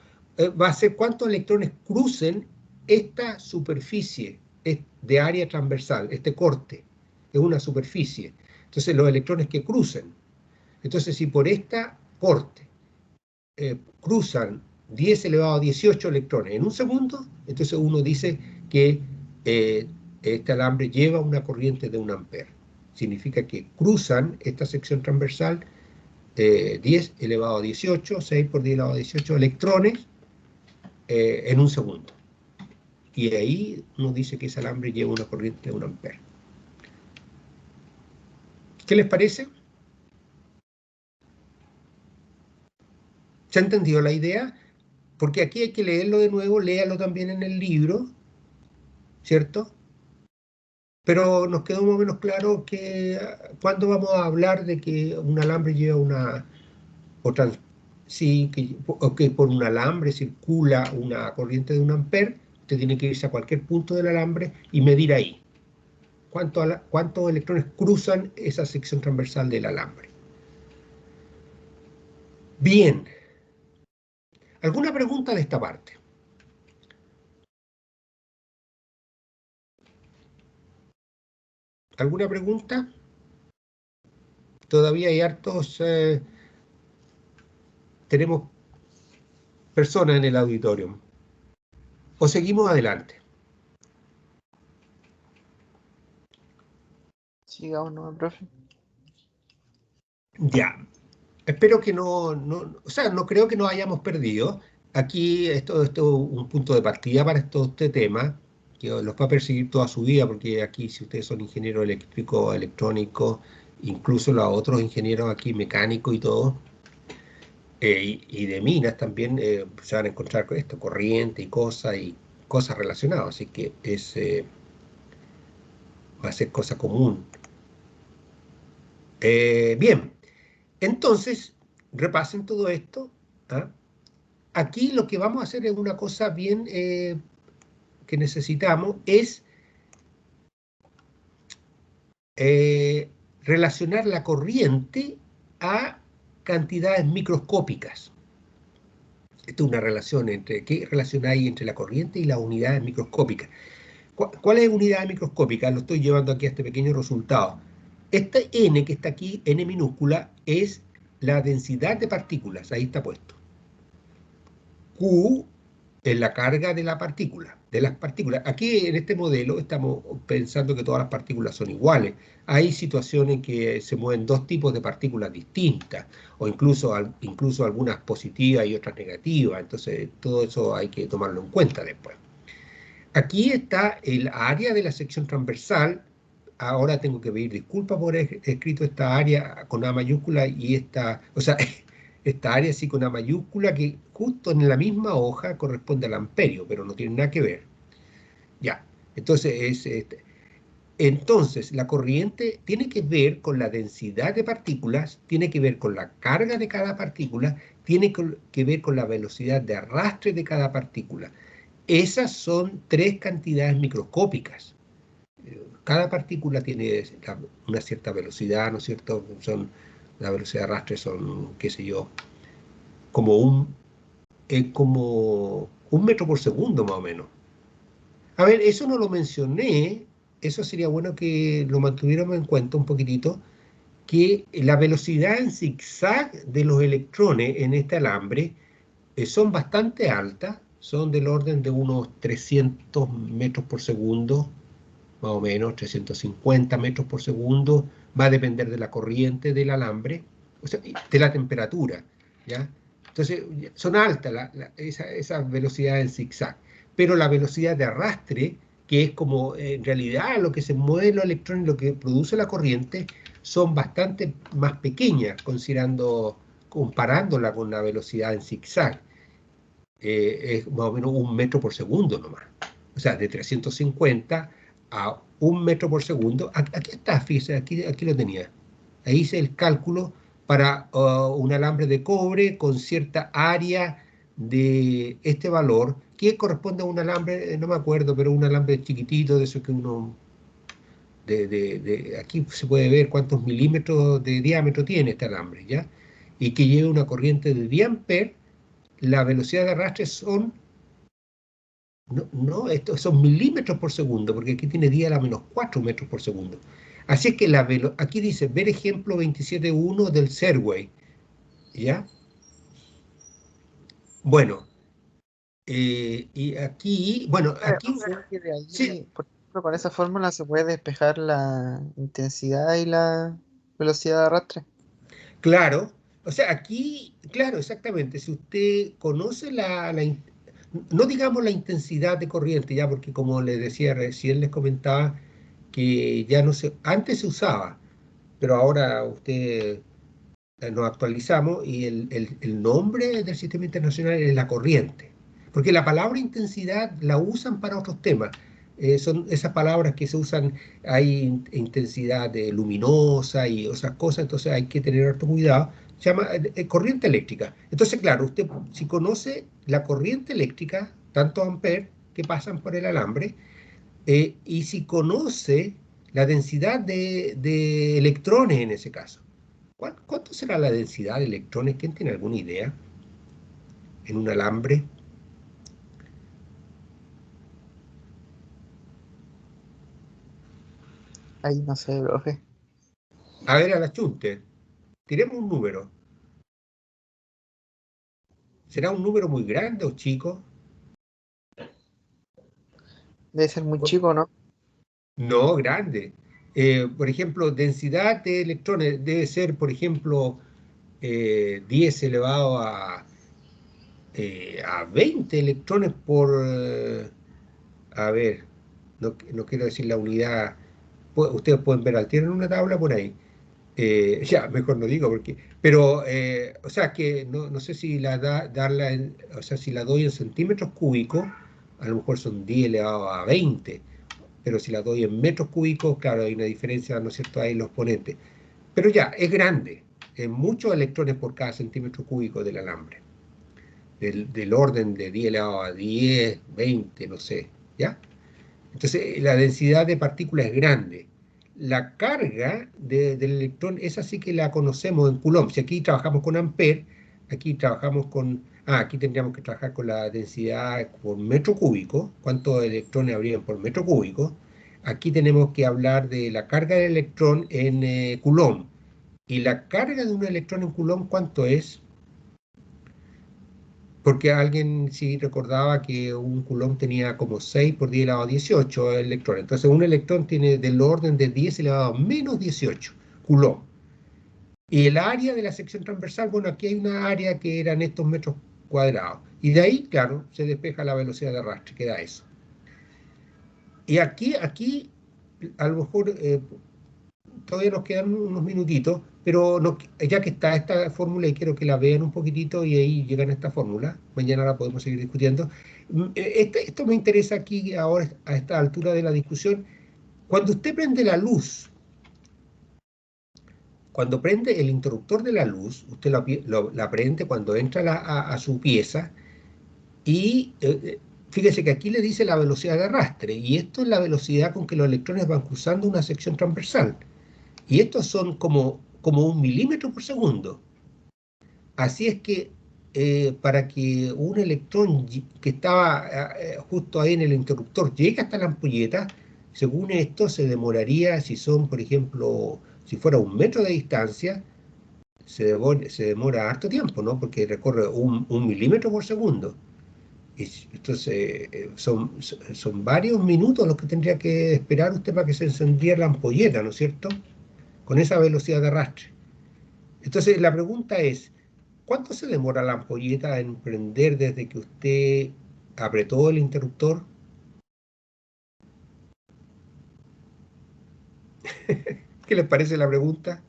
va a ser cuántos electrones crucen esta superficie de área transversal, este corte, es una superficie. Entonces, los electrones que crucen. Entonces, si por esta corte cruzan 10 elevado a 18 electrones en un segundo, entonces uno dice que este alambre lleva una corriente de 1 ampere. Significa que cruzan esta sección transversal 10 elevado a 18, 6 por 10 elevado a 18 electrones en un segundo. Y ahí uno dice que ese alambre lleva una corriente de 1 ampere. ¿Qué les parece? ¿Se ha entendido la idea? Porque aquí hay que leerlo de nuevo, léalo también en el libro, ¿cierto? Pero nos quedó más o menos claro que cuando vamos a hablar de que un alambre lleva una... o que por un alambre circula una corriente de 1 ampere, usted tiene que irse a cualquier punto del alambre y medir ahí. ¿Cuántos electrones cruzan esa sección transversal del alambre? Bien. ¿Alguna pregunta de esta parte? ¿Alguna pregunta? Todavía hay hartos... tenemos personas en el auditorio. ¿O seguimos adelante? Sigamos, ¿no, profe? Ya. Espero que o sea, no creo que nos hayamos perdido. Aquí esto es un punto de partida para este tema, que los va a perseguir toda su vida, porque aquí si ustedes son ingenieros eléctricos, electrónicos, incluso los otros ingenieros aquí mecánicos y todo, y de minas también se van a encontrar con esto, corriente y cosas relacionadas, así que va a ser cosa común. Bien, entonces, repasen todo esto. ¿Ah? Aquí lo que vamos a hacer es una cosa bien que necesitamos, es relacionar la corriente a cantidades microscópicas. Esta es una relación ¿qué relación hay entre la corriente y las unidades microscópicas? ¿Cuál es unidad microscópica? Lo estoy llevando aquí a este pequeño resultado. Este N que está aquí, N minúscula, es la densidad de partículas, ahí está puesto. Q es la carga de la partícula, de las partículas. Aquí en este modelo estamos pensando que todas las partículas son iguales. Hay situaciones en que se mueven dos tipos de partículas distintas, o incluso algunas positivas y otras negativas. Entonces todo eso hay que tomarlo en cuenta después. Aquí está el área de la sección transversal. Ahora tengo que pedir disculpas por haber escrito esta área con A mayúscula y esta área sí con A mayúscula, que justo en la misma hoja corresponde al amperio, pero no tiene nada que ver. Ya, entonces entonces la corriente tiene que ver con la densidad de partículas, tiene que ver con la carga de cada partícula, tiene que ver con la velocidad de arrastre de cada partícula. Esas son tres cantidades microscópicas. Cada partícula tiene una cierta velocidad, ¿no es cierto? La velocidad de arrastre son, qué sé yo, como un metro por segundo más o menos. A ver, eso no lo mencioné, eso sería bueno que lo mantuviéramos en cuenta un poquitito, que la velocidad en zigzag de los electrones en este alambre son bastante altas, son del orden de unos 300 metros por segundo, más o menos 350 metros por segundo, va a depender de la corriente del alambre, o sea, de la temperatura, ¿ya? Entonces, son altas esa velocidad en zigzag, pero la velocidad de arrastre, que es como en realidad lo que se mueve los electrones, lo que produce la corriente, son bastante más pequeñas, comparándola con la velocidad en zigzag. es más o menos 1 metro por segundo nomás. O sea, de 350 a 1 metro por segundo. Aquí está, fíjese, aquí lo tenía. Ahí hice el cálculo para un alambre de cobre con cierta área de este valor, que corresponde a un alambre, no me acuerdo, pero un alambre chiquitito, de eso que uno... aquí se puede ver cuántos milímetros de diámetro tiene este alambre, ¿ya? Y que lleva una corriente de 10 amperes. La velocidad de arrastre son... No, estos son milímetros por segundo, porque aquí tiene 10 a la menos 4 metros por segundo. Así es que aquí dice, ver ejemplo 27.1 del Serway, ¿ya? Bueno, y aquí, bueno, aquí, O sea, que de sí, ahí, por ejemplo, con esa fórmula se puede despejar la intensidad y la velocidad de arrastre. claro, o sea, aquí, claro, exactamente, si usted conoce no digamos la intensidad de corriente, ya, porque como les decía recién, les comentaba que ya no se, antes se usaba, pero ahora usted nos actualizamos y el nombre del sistema internacional es la corriente. Porque la palabra intensidad la usan para otros temas. Son esas palabras que se usan, hay intensidad luminosa y otras cosas, entonces hay que tener harto cuidado. Se llama corriente eléctrica. Entonces, claro, usted si conoce la corriente eléctrica, tantos amperes que pasan por el alambre, y si conoce la densidad de electrones en ese caso. ¿Cuánto será la densidad de electrones? ¿Quién tiene alguna idea? En un alambre. Ahí no sé, profe. A ver, a la chunte. Tiremos un número. ¿Será un número muy grande o chico? Debe ser muy chico, ¿no? No, grande. Por ejemplo, densidad de electrones debe ser, por ejemplo, 10 elevado a 20 electrones por... a ver, no quiero decir la unidad. Ustedes pueden ver al tiro en una tabla por ahí. Ya, mejor no digo porque, pero, o sea, que no sé si o sea, si la doy en centímetros cúbicos, a lo mejor son 10 elevado a 20, pero si la doy en metros cúbicos, claro, hay una diferencia, ¿no es cierto?, ahí en los exponentes. Pero ya, es grande, muchos electrones por cada centímetro cúbico del alambre, del orden de 10 elevado a 10, 20, no sé, ¿ya? Entonces, la densidad de partículas es grande. La carga del electrón, esa sí que la conocemos en Coulomb. Si aquí trabajamos con Ampere, aquí trabajamos con... aquí tendríamos que trabajar con la densidad por metro cúbico, cuántos electrones habrían por metro cúbico. Aquí tenemos que hablar de la carga del electrón en Coulomb. Y la carga de un electrón en Coulomb, ¿cuánto es? Porque alguien sí recordaba que un Coulomb tenía como 6 por 10 elevado a 18 electrones. Entonces un electrón tiene del orden de 10 elevado a menos 18 Coulomb. Y el área de la sección transversal, bueno, aquí hay una área que eran estos metros cuadrados. Y de ahí, claro, se despeja la velocidad de arrastre, queda eso. Y aquí a lo mejor todavía nos quedan unos minutitos, pero ya que está esta fórmula y quiero que la vean un poquitito y ahí llegan a esta fórmula, mañana la podemos seguir discutiendo. Esto me interesa aquí ahora a esta altura de la discusión. Cuando usted prende la luz, cuando prende el interruptor de la luz, usted la prende cuando entra a su pieza y fíjese que aquí le dice la velocidad de arrastre y esto es la velocidad con que los electrones van cruzando una sección transversal. Y estos son como 1 milímetro por segundo. Así es que para que un electrón que estaba justo ahí en el interruptor llegue hasta la ampolleta, según esto se demoraría, si son, por ejemplo, si fuera 1 metro de distancia, se demora harto tiempo, ¿no? Porque recorre 1 milímetro por segundo. Entonces, son varios minutos los que tendría que esperar usted para que se encendiera la ampolleta, ¿no es cierto? Con esa velocidad de arrastre. Entonces, la pregunta es, ¿cuánto se demora la ampolleta en prender desde que usted apretó el interruptor? ¿Qué les parece la pregunta?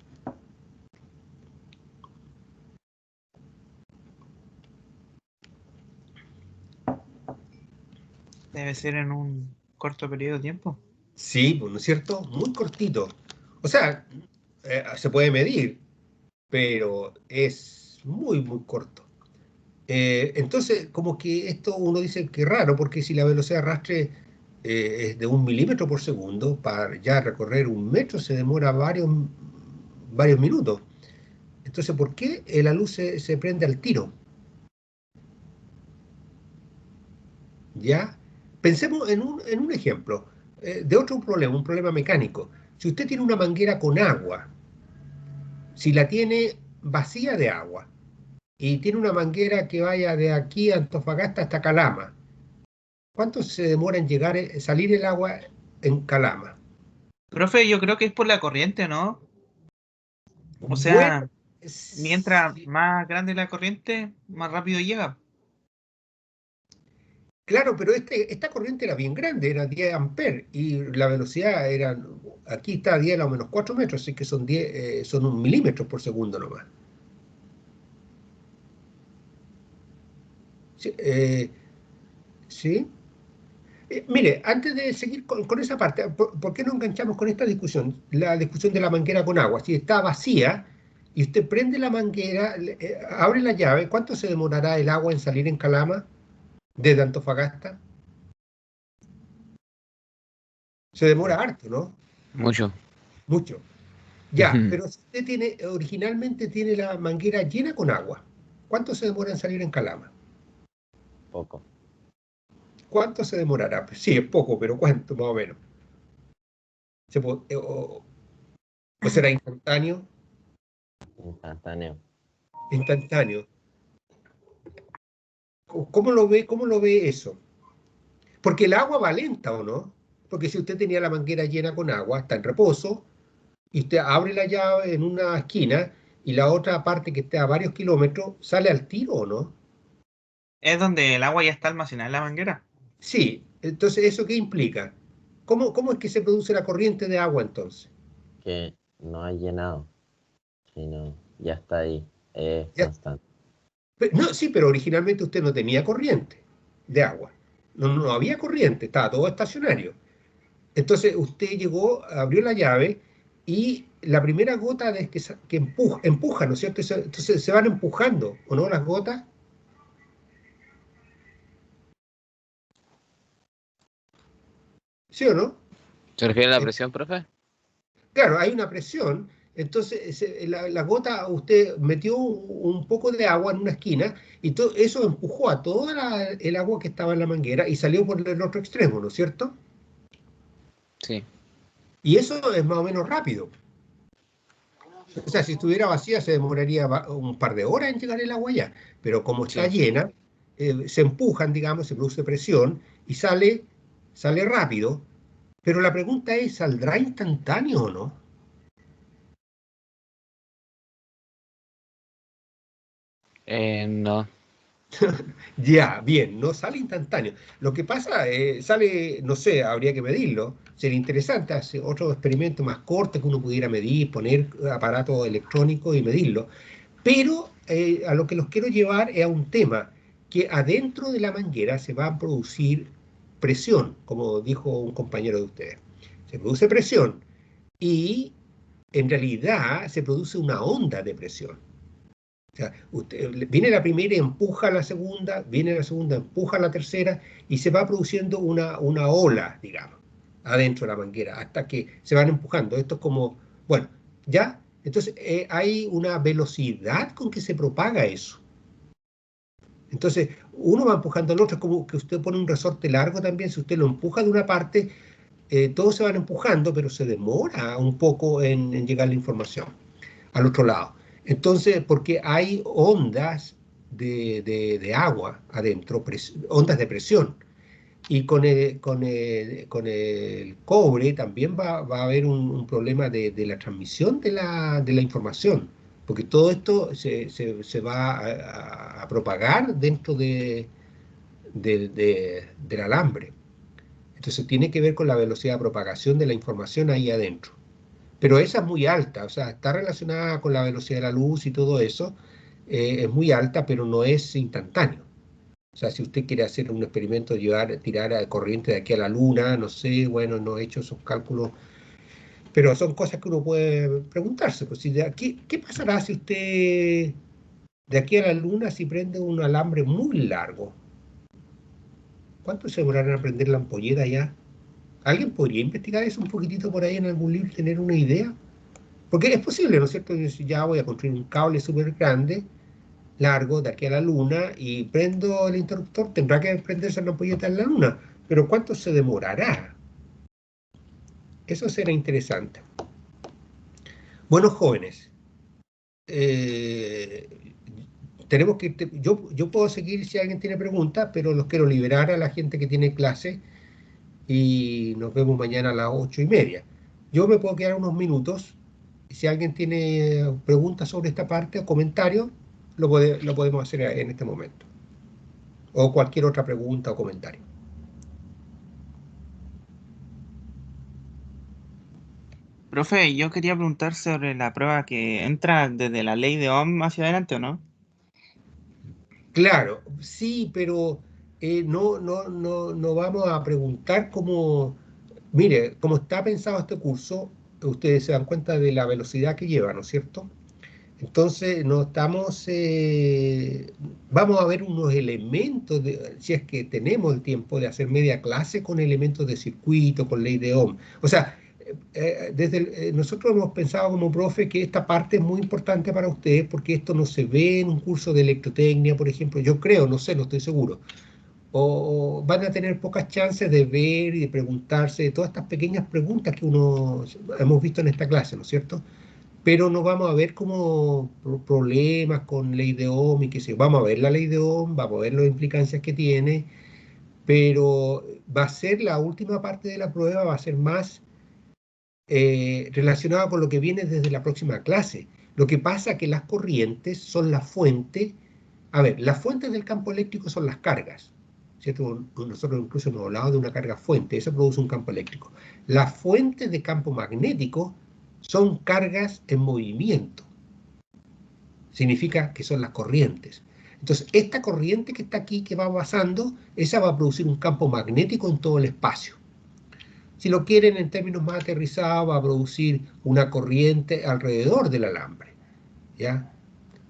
Debe ser en un corto periodo de tiempo. Sí, pues, ¿no es cierto? Muy cortito. O sea, se puede medir, pero es muy, muy corto. Entonces, como que esto uno dice que es raro, porque si la velocidad de arrastre es de 1 milímetro por segundo, para ya recorrer 1 metro se demora varios minutos. Entonces, ¿por qué la luz se prende al tiro? ¿Ya? Pensemos en un ejemplo de otro problema, un problema mecánico. Si usted tiene una manguera con agua, si la tiene vacía de agua y tiene una manguera que vaya de aquí a Antofagasta hasta Calama, ¿cuánto se demora en llegar, salir el agua en Calama? Profe, yo creo que es por la corriente, ¿no? O Bueno, sea, mientras más grande la corriente, más rápido llega. claro, pero esta corriente era bien grande, era 10 amperes, y la velocidad era, aquí está a 10 a lo menos 4 metros, así que son 10, son 1 milímetro por segundo nomás. Sí, ¿sí? Mire, antes de seguir con esa parte, ¿por qué no enganchamos con esta discusión? La discusión de la manguera con agua. Si está vacía y usted prende la manguera, abre la llave, ¿cuánto se demorará el agua en salir en Calama desde Antofagasta? Se demora harto, ¿no? Mucho. Mucho. Ya, pero si usted originalmente tiene la manguera llena con agua, ¿cuánto se demora en salir en Calama? Poco. ¿Cuánto se demorará? Pues sí, es poco, pero ¿cuánto más o menos? ¿O será instantáneo? Instantáneo. Instantáneo. Cómo lo ve eso? Porque el agua va lenta, ¿o no? Porque si usted tenía la manguera llena con agua, está en reposo, y usted abre la llave en una esquina y la otra parte que está a varios kilómetros sale al tiro, ¿o no? Es donde el agua ya está almacenada en la manguera. Sí, entonces ¿eso qué implica? ¿Cómo es que se produce la corriente de agua entonces? Que no ha llenado, sino ya está ahí. Es Ya, constante. no, sí, pero originalmente usted no tenía corriente de agua. No había corriente, estaba todo estacionario. Entonces usted llegó, abrió la llave y la primera gota que empuja, ¿no es cierto? Entonces se van empujando, ¿o no? Las gotas, ¿sí o no? ¿Se refiere a la Eh, presión, profe? claro, hay una presión, entonces la gota, usted metió un poco de agua en una esquina y todo eso empujó a toda el agua que estaba en la manguera y salió por el otro extremo, ¿no es cierto? Sí. Y eso es más o menos rápido. O sea, si estuviera vacía se demoraría un par de horas en llegar el agua allá, pero como está Sí. llena, se empujan, digamos, se produce presión y sale rápido. Pero la pregunta es, ¿saldrá instantáneo o no? No. Ya, bien, no sale instantáneo. Lo que pasa, sale, no sé, habría que medirlo. Sería interesante hacer otro experimento más corto que uno pudiera medir, poner aparatos electrónicos y medirlo. Pero a lo que los quiero llevar es a un tema, que adentro de la manguera se va a producir presión, como dijo un compañero de ustedes. Se produce presión y en realidad se produce una onda de presión. O sea, viene la primera y empuja a la segunda, viene la segunda, empuja a la tercera y se va produciendo una ola, digamos, adentro de la manguera, hasta que se van empujando. Esto es como, bueno, ya, entonces hay una velocidad con que se propaga eso. Entonces, uno va empujando al otro, es como que usted pone un resorte largo también, si usted lo empuja de una parte, todos se van empujando, pero se demora un poco en llegar la información al otro lado. Entonces, porque hay ondas de agua adentro, ondas de presión. Y con el cobre también va a haber un problema de la transmisión de la información, porque todo esto se va a propagar dentro del alambre. Entonces tiene que ver con la velocidad de propagación de la información ahí adentro. Pero esa es muy alta, o sea, está relacionada con la velocidad de la luz y todo eso, es muy alta, pero no es instantáneo. O sea, si usted quiere hacer un experimento, tirar a corriente de aquí a la Luna, no sé, bueno, no he hecho esos cálculos, pero son cosas que uno puede preguntarse. Pues, si de aquí, ¿qué pasará si usted de aquí a la Luna si prende un alambre muy largo? ¿Cuánto se demorará en prender la ampolleta ya? ¿Alguien podría investigar eso un poquitito por ahí en algún libro y tener una idea? Porque es posible, ¿no es cierto? Yo si ya voy a construir un cable súper grande, largo, de aquí a la Luna, y prendo el interruptor, tendrá que prenderse la ampolleta en la Luna. Pero ¿cuánto se demorará? Eso será interesante. Bueno, jóvenes, eh, tenemos que, yo puedo seguir si alguien tiene preguntas, pero los quiero liberar a la gente que tiene clase y nos vemos mañana a las 8:30. Yo me puedo quedar unos minutos. Si alguien tiene preguntas sobre esta parte o comentarios, lo podemos hacer en este momento. O cualquier otra pregunta o comentario. Profe, yo quería preguntar sobre la prueba que entra desde la ley de Ohm hacia adelante, ¿o no? Claro, sí, pero no vamos a preguntar cómo, mire, como está pensado este curso, ustedes se dan cuenta de la velocidad que lleva, ¿no es cierto? Entonces, no estamos, vamos a ver unos elementos, si es que tenemos el tiempo de hacer media clase con elementos de circuito, con ley de Ohm. O sea, nosotros hemos pensado como profe que esta parte es muy importante para ustedes porque esto no se ve en un curso de electrotecnia, por ejemplo. Yo creo, no sé, no estoy seguro. O van a tener pocas chances de ver y de preguntarse todas estas pequeñas preguntas que uno hemos visto en esta clase, ¿no es cierto? Pero no vamos a ver como problemas con ley de Ohm y que sé, vamos a ver la ley de Ohm, vamos a ver las implicancias que tiene, pero va a ser la última parte de la prueba, va a ser más relacionada con lo que viene desde la próxima clase. Lo que pasa es que las corrientes son la fuente, a ver, las fuentes del campo eléctrico son las cargas, ¿cierto? Nosotros incluso hemos hablado de una carga fuente, eso produce un campo eléctrico. Las fuentes de campo magnético son cargas en movimiento, significa que son las corrientes. Entonces, esta corriente que está aquí, que va pasando, esa va a producir un campo magnético en todo el espacio. Si lo quieren en términos más aterrizados, va a producir una corriente alrededor del alambre, ¿ya?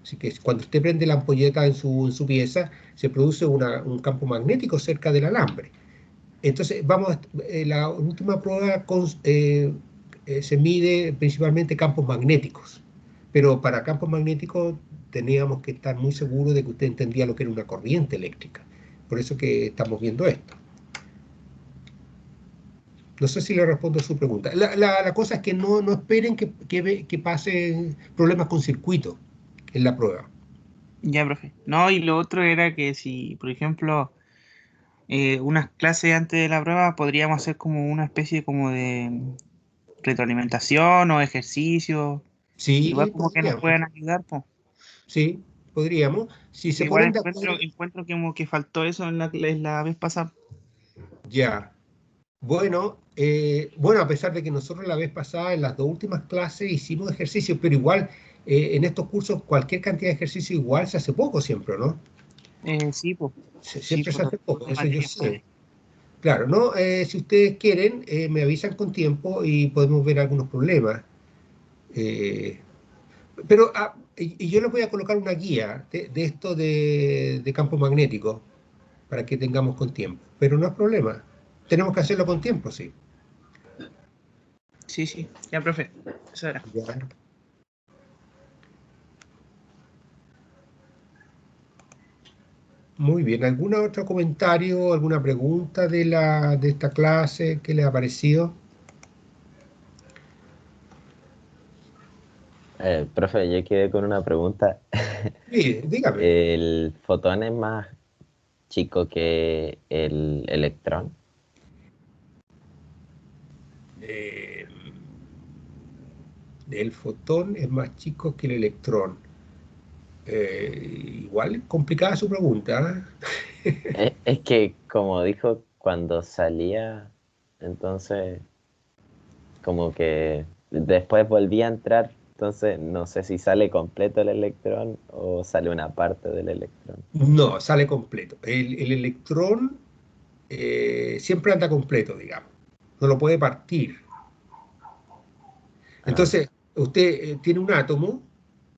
Así que cuando usted prende la ampolleta en su pieza, se produce un campo magnético cerca del alambre. Entonces, la última prueba se mide principalmente campos magnéticos, pero para campos magnéticos teníamos que estar muy seguros de que usted entendía lo que era una corriente eléctrica. Por eso que estamos viendo esto. No sé si le respondo a su pregunta. La cosa es que no esperen que pasen problemas con circuito en la prueba. Ya, profe. No, y lo otro era que si, por ejemplo, unas clases antes de la prueba podríamos hacer como una especie como de retroalimentación o ejercicio, igual Sí, como que nos podríamos. puedan ayudar, pues. Sí, podríamos. Si se Igual ponen de acuerdo, encuentro como que faltó eso en la vez pasada. ya. Bueno, a pesar de que nosotros la vez pasada en las dos últimas clases hicimos ejercicios, pero igual en estos cursos cualquier cantidad de ejercicio igual se hace poco siempre, ¿no? Sí, pues. Sí, Siempre se pues, hace poco, de eso yo materia. sé. Claro, ¿no? Si ustedes quieren, me avisan con tiempo y podemos ver algunos problemas. Eh, y yo les voy a colocar una guía de esto de campo magnético para que tengamos con tiempo. Pero no es problema. Tenemos que hacerlo con tiempo, sí. Sí, sí. Ya, profe. Eso era. Ya. Muy bien. ¿Algún otro comentario, alguna pregunta de esta clase que les ha parecido? Profe, yo quedé con una pregunta. Sí, dígame. ¿El fotón es más chico que el electrón? Eh, el fotón es más chico que el electrón. Igual complicada su pregunta. Es que, como dijo, cuando salía, entonces, como que después volvía a entrar Entonces, no sé si sale completo el electrón o sale una parte del electrón. No, sale completo. El electrón siempre anda completo, digamos. No lo puede partir. Entonces, usted tiene un átomo,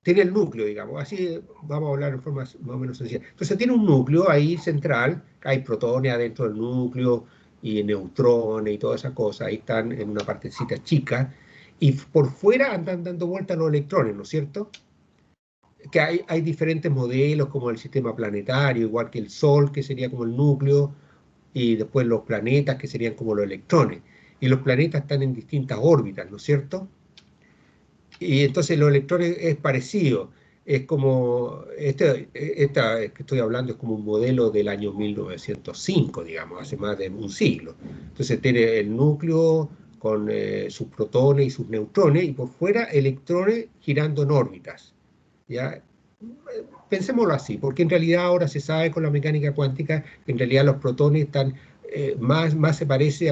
tiene el núcleo, digamos, así vamos a hablar en forma más o menos sencilla. Entonces, tiene un núcleo ahí central, hay protones adentro del núcleo y neutrones y todas esas cosas, ahí están en una partecita chica, y por fuera andan dando vueltas los electrones, ¿no es cierto? Que hay diferentes modelos, como el sistema planetario, igual que el Sol, que sería como el núcleo, y después los planetas, que serían como los electrones. Y los planetas están en distintas órbitas, ¿no es cierto? Y entonces los electrones es parecido. Es como, esta que estoy hablando es como un modelo del año 1905, digamos, hace más de un siglo. Entonces tiene el núcleo con sus protones y sus neutrones, y por fuera electrones girando en órbitas. ¿Ya? Pensémoslo así, porque en realidad ahora se sabe con la mecánica cuántica que en realidad los protones están, más se parece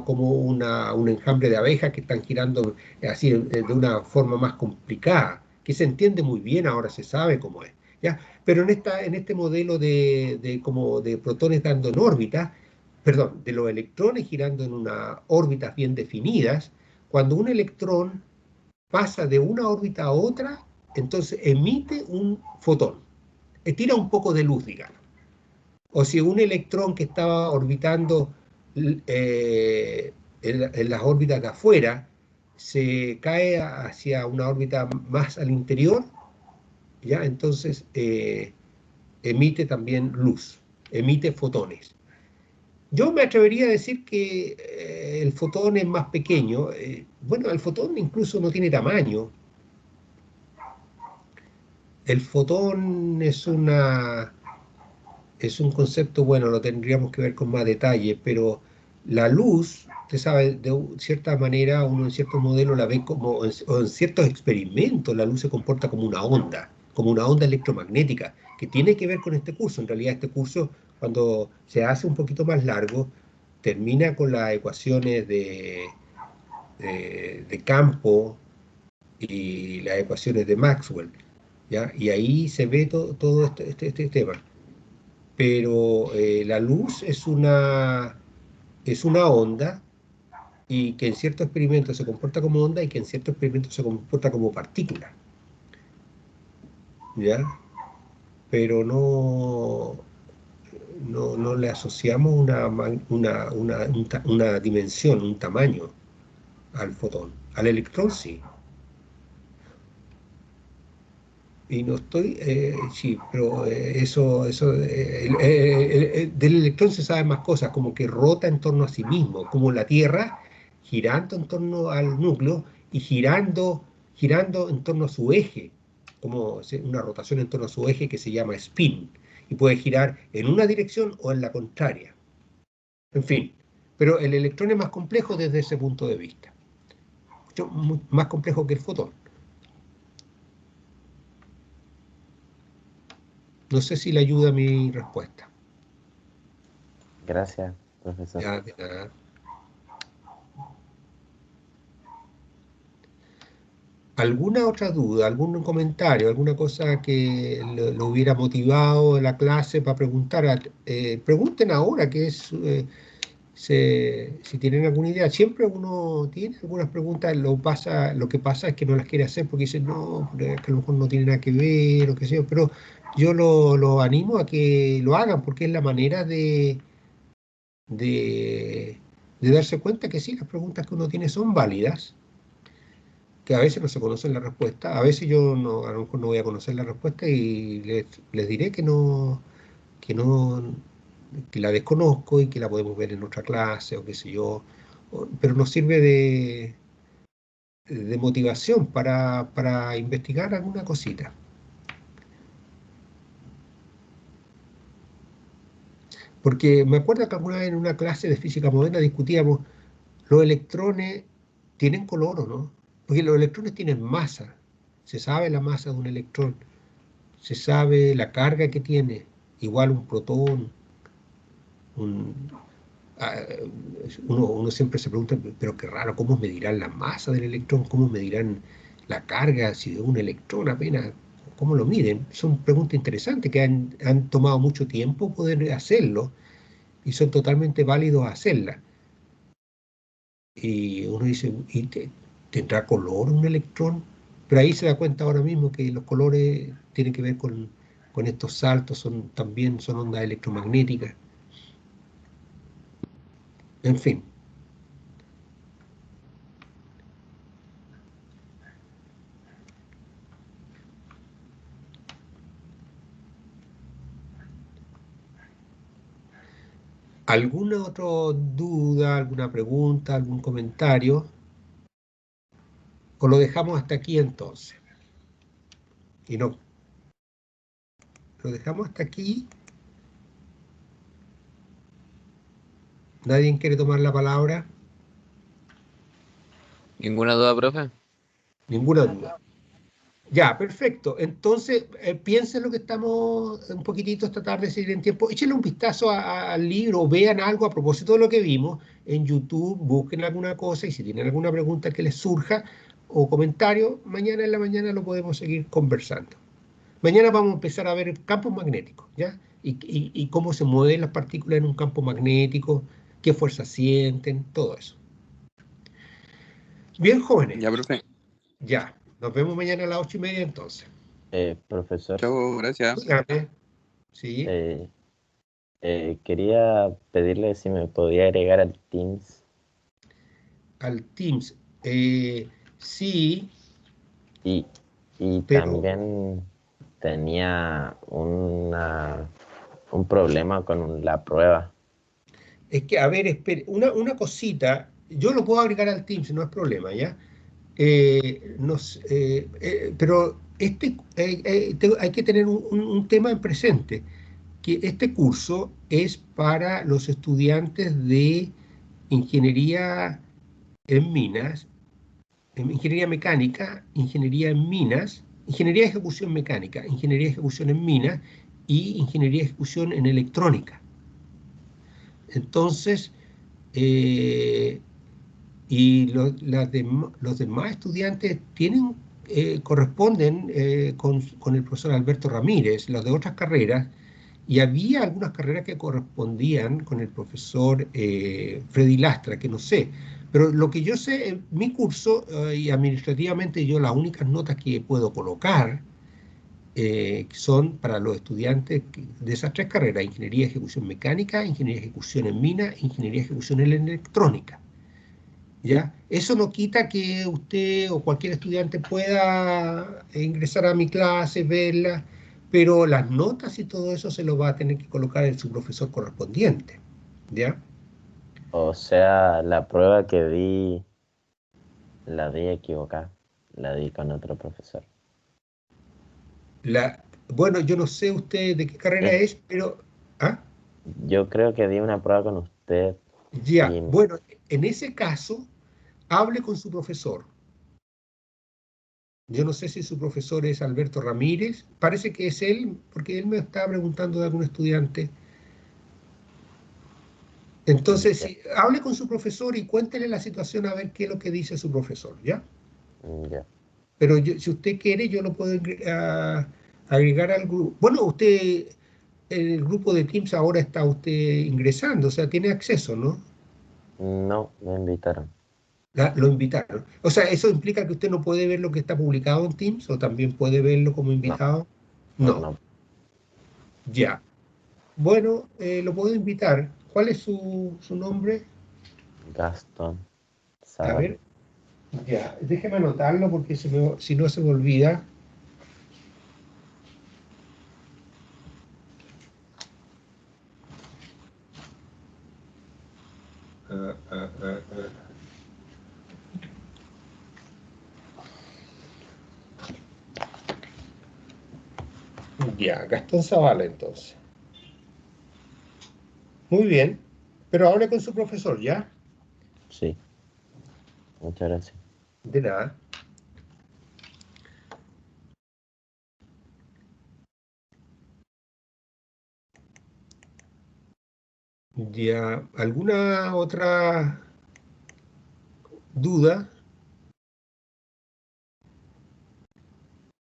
como un enjambre de abejas que están girando así de una forma más complicada, que se entiende muy bien, ahora se sabe cómo es, ¿ya? Pero en este modelo como de protones dando en órbita, perdón, de los electrones girando en unas órbitas bien definidas, cuando un electrón pasa de una órbita a otra, entonces emite un fotón, tira un poco de luz, digamos. O si un electrón que estaba orbitando en las órbitas de afuera se cae hacia una órbita más al interior, ¿ya? Entonces emite también luz, emite fotones. Yo me atrevería a decir que el fotón es más pequeño. Bueno, el fotón incluso no tiene tamaño. El fotón es un concepto, bueno, lo tendríamos que ver con más detalle, pero la luz, usted sabe, cierta manera, uno en ciertos modelos la ve como, o en ciertos experimentos, la luz se comporta como una onda electromagnética, que tiene que ver con este curso. En realidad, este curso, cuando se hace un poquito más largo, termina con las ecuaciones de campo y las ecuaciones de Maxwell, ¿ya? Y ahí se ve todo este tema. Pero la luz es una onda, y que en ciertos experimentos se comporta como onda y que en ciertos experimentos se comporta como partícula, ¿ya? Pero no le asociamos una dimensión, un tamaño al fotón. Al electrón sí. Y no estoy, sí, pero del electrón se saben más cosas, como que rota en torno a sí mismo, como la Tierra girando en torno al núcleo y girando en torno a su eje, como una rotación en torno a su eje que se llama spin, y puede girar en una dirección o en la contraria. En fin, pero el electrón es más complejo desde ese punto de vista, más complejo que el fotón. No sé si le ayuda mi respuesta. Gracias, profesor. Ya, de nada. ¿Alguna otra duda, algún comentario, alguna cosa que lo hubiera motivado en la clase para preguntar? Pregunten ahora, si tienen alguna idea. Siempre uno tiene algunas preguntas, lo que pasa es que no las quiere hacer porque dice, no, pero es que a lo mejor no tiene nada que ver, o qué sé yo, pero yo lo animo a que lo hagan porque es la manera de, de darse cuenta que sí, las preguntas que uno tiene son válidas, que a veces no se conocen la respuesta, a veces yo no, a lo mejor no voy a conocer la respuesta y les diré que no, que la desconozco y que la podemos ver en otra clase o qué sé yo, pero nos sirve de motivación para investigar alguna cosita. Porque me acuerdo que alguna vez en una clase de física moderna discutíamos, ¿los electrones tienen color o no? Porque los electrones tienen masa. Se sabe la masa de un electrón, se sabe la carga que tiene, igual un protón, un, ah, uno siempre se pregunta, pero qué raro, ¿cómo medirán la masa del electrón? ¿Cómo medirán la carga, si de un electrón apenas, ¿cómo lo miden? Son preguntas interesantes que han tomado mucho tiempo poder hacerlo y son totalmente válidos hacerlas. Y uno dice, ¿tendrá color un electrón? Pero ahí se da cuenta ahora mismo que los colores tienen que ver con estos saltos, también son ondas electromagnéticas. En fin. ¿Alguna otra duda, alguna pregunta, algún comentario? ¿O lo dejamos hasta aquí entonces? Y no, lo dejamos hasta aquí. ¿Nadie quiere tomar la palabra? ¿Ninguna duda, profe? Ninguna duda. Ya, perfecto. Entonces, piensen lo que estamos un poquitito esta tarde, si tienen tiempo. Échenle un vistazo al libro, vean algo a propósito de lo que vimos en YouTube, busquen alguna cosa y si tienen alguna pregunta que les surja o comentario, mañana en la mañana lo podemos seguir conversando. Mañana vamos a empezar a ver campos magnéticos, ¿ya? Y cómo se mueven las partículas en un campo magnético, qué fuerzas sienten, todo eso. Bien, jóvenes, Ya, profe. ya. Nos vemos mañana a las 8:30 entonces. Profesor, Chao, gracias. Dígame. Sí, eh, quería pedirle si me podía agregar al Teams al Teams. Sí, y, y pero también tenía un problema con la prueba. es que, a ver, espere, una cosita, yo lo puedo agregar al Teams, no es problema, ¿ya? Pero hay que tener un tema en presente, que este curso es para los estudiantes de ingeniería en minas, en ingeniería mecánica, ingeniería en minas, ingeniería de ejecución mecánica, ingeniería de ejecución en minas y ingeniería de ejecución en electrónica. Entonces, eh, los demás estudiantes corresponden con el profesor Alberto Ramírez, los de otras carreras, y había algunas carreras que correspondían con el profesor Freddy Lastra, que no sé. Pero lo que yo sé, en mi curso, y administrativamente yo las únicas notas que puedo colocar son para los estudiantes de esas tres carreras: ingeniería de ejecución mecánica, ingeniería de ejecución en mina, ingeniería de ejecución en electrónica. ¿Ya? Eso no quita que usted o cualquier estudiante pueda ingresar a mi clase, verla, pero las notas y todo eso se lo va a tener que colocar en su profesor correspondiente. ¿Ya? O sea, la prueba que di, la di equivocada. La di con otro profesor. Bueno, yo no sé usted de qué carrera Es, es, pero... ¿Ah? yo creo que di una prueba con usted Ya, y bueno, en ese caso, hable con su profesor. Yo no sé si su profesor es Alberto Ramírez, parece que es él, porque él me estaba preguntando de algún estudiante. Entonces, ya, hable con su profesor y cuéntele la situación a ver qué es lo que dice su profesor, ¿ya? ya. Pero si usted quiere, yo lo puedo agregar al grupo. Bueno, usted, en el grupo de Teams ahora está usted ingresando, o sea, tiene acceso, ¿no? No, me invitaron. Lo invitaron. O sea, ¿eso implica que usted no puede ver lo que está publicado en Teams o también puede verlo como No, invitado? No, no. ya. Bueno, lo puedo invitar. ¿Cuál es su nombre? Gastón A Zavala. ver, ya, déjeme anotarlo porque si no se me olvida. Ah, ah, ah, ah. Ya, Gastón Zavala entonces. Muy bien, pero hable con su profesor, ¿ya? Sí, muchas gracias. De nada. Ya, ¿alguna otra duda?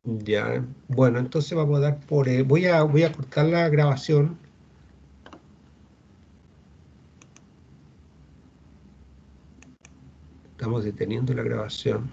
Ya, bueno, entonces vamos a dar por... voy a cortar la grabación. Estamos deteniendo la grabación.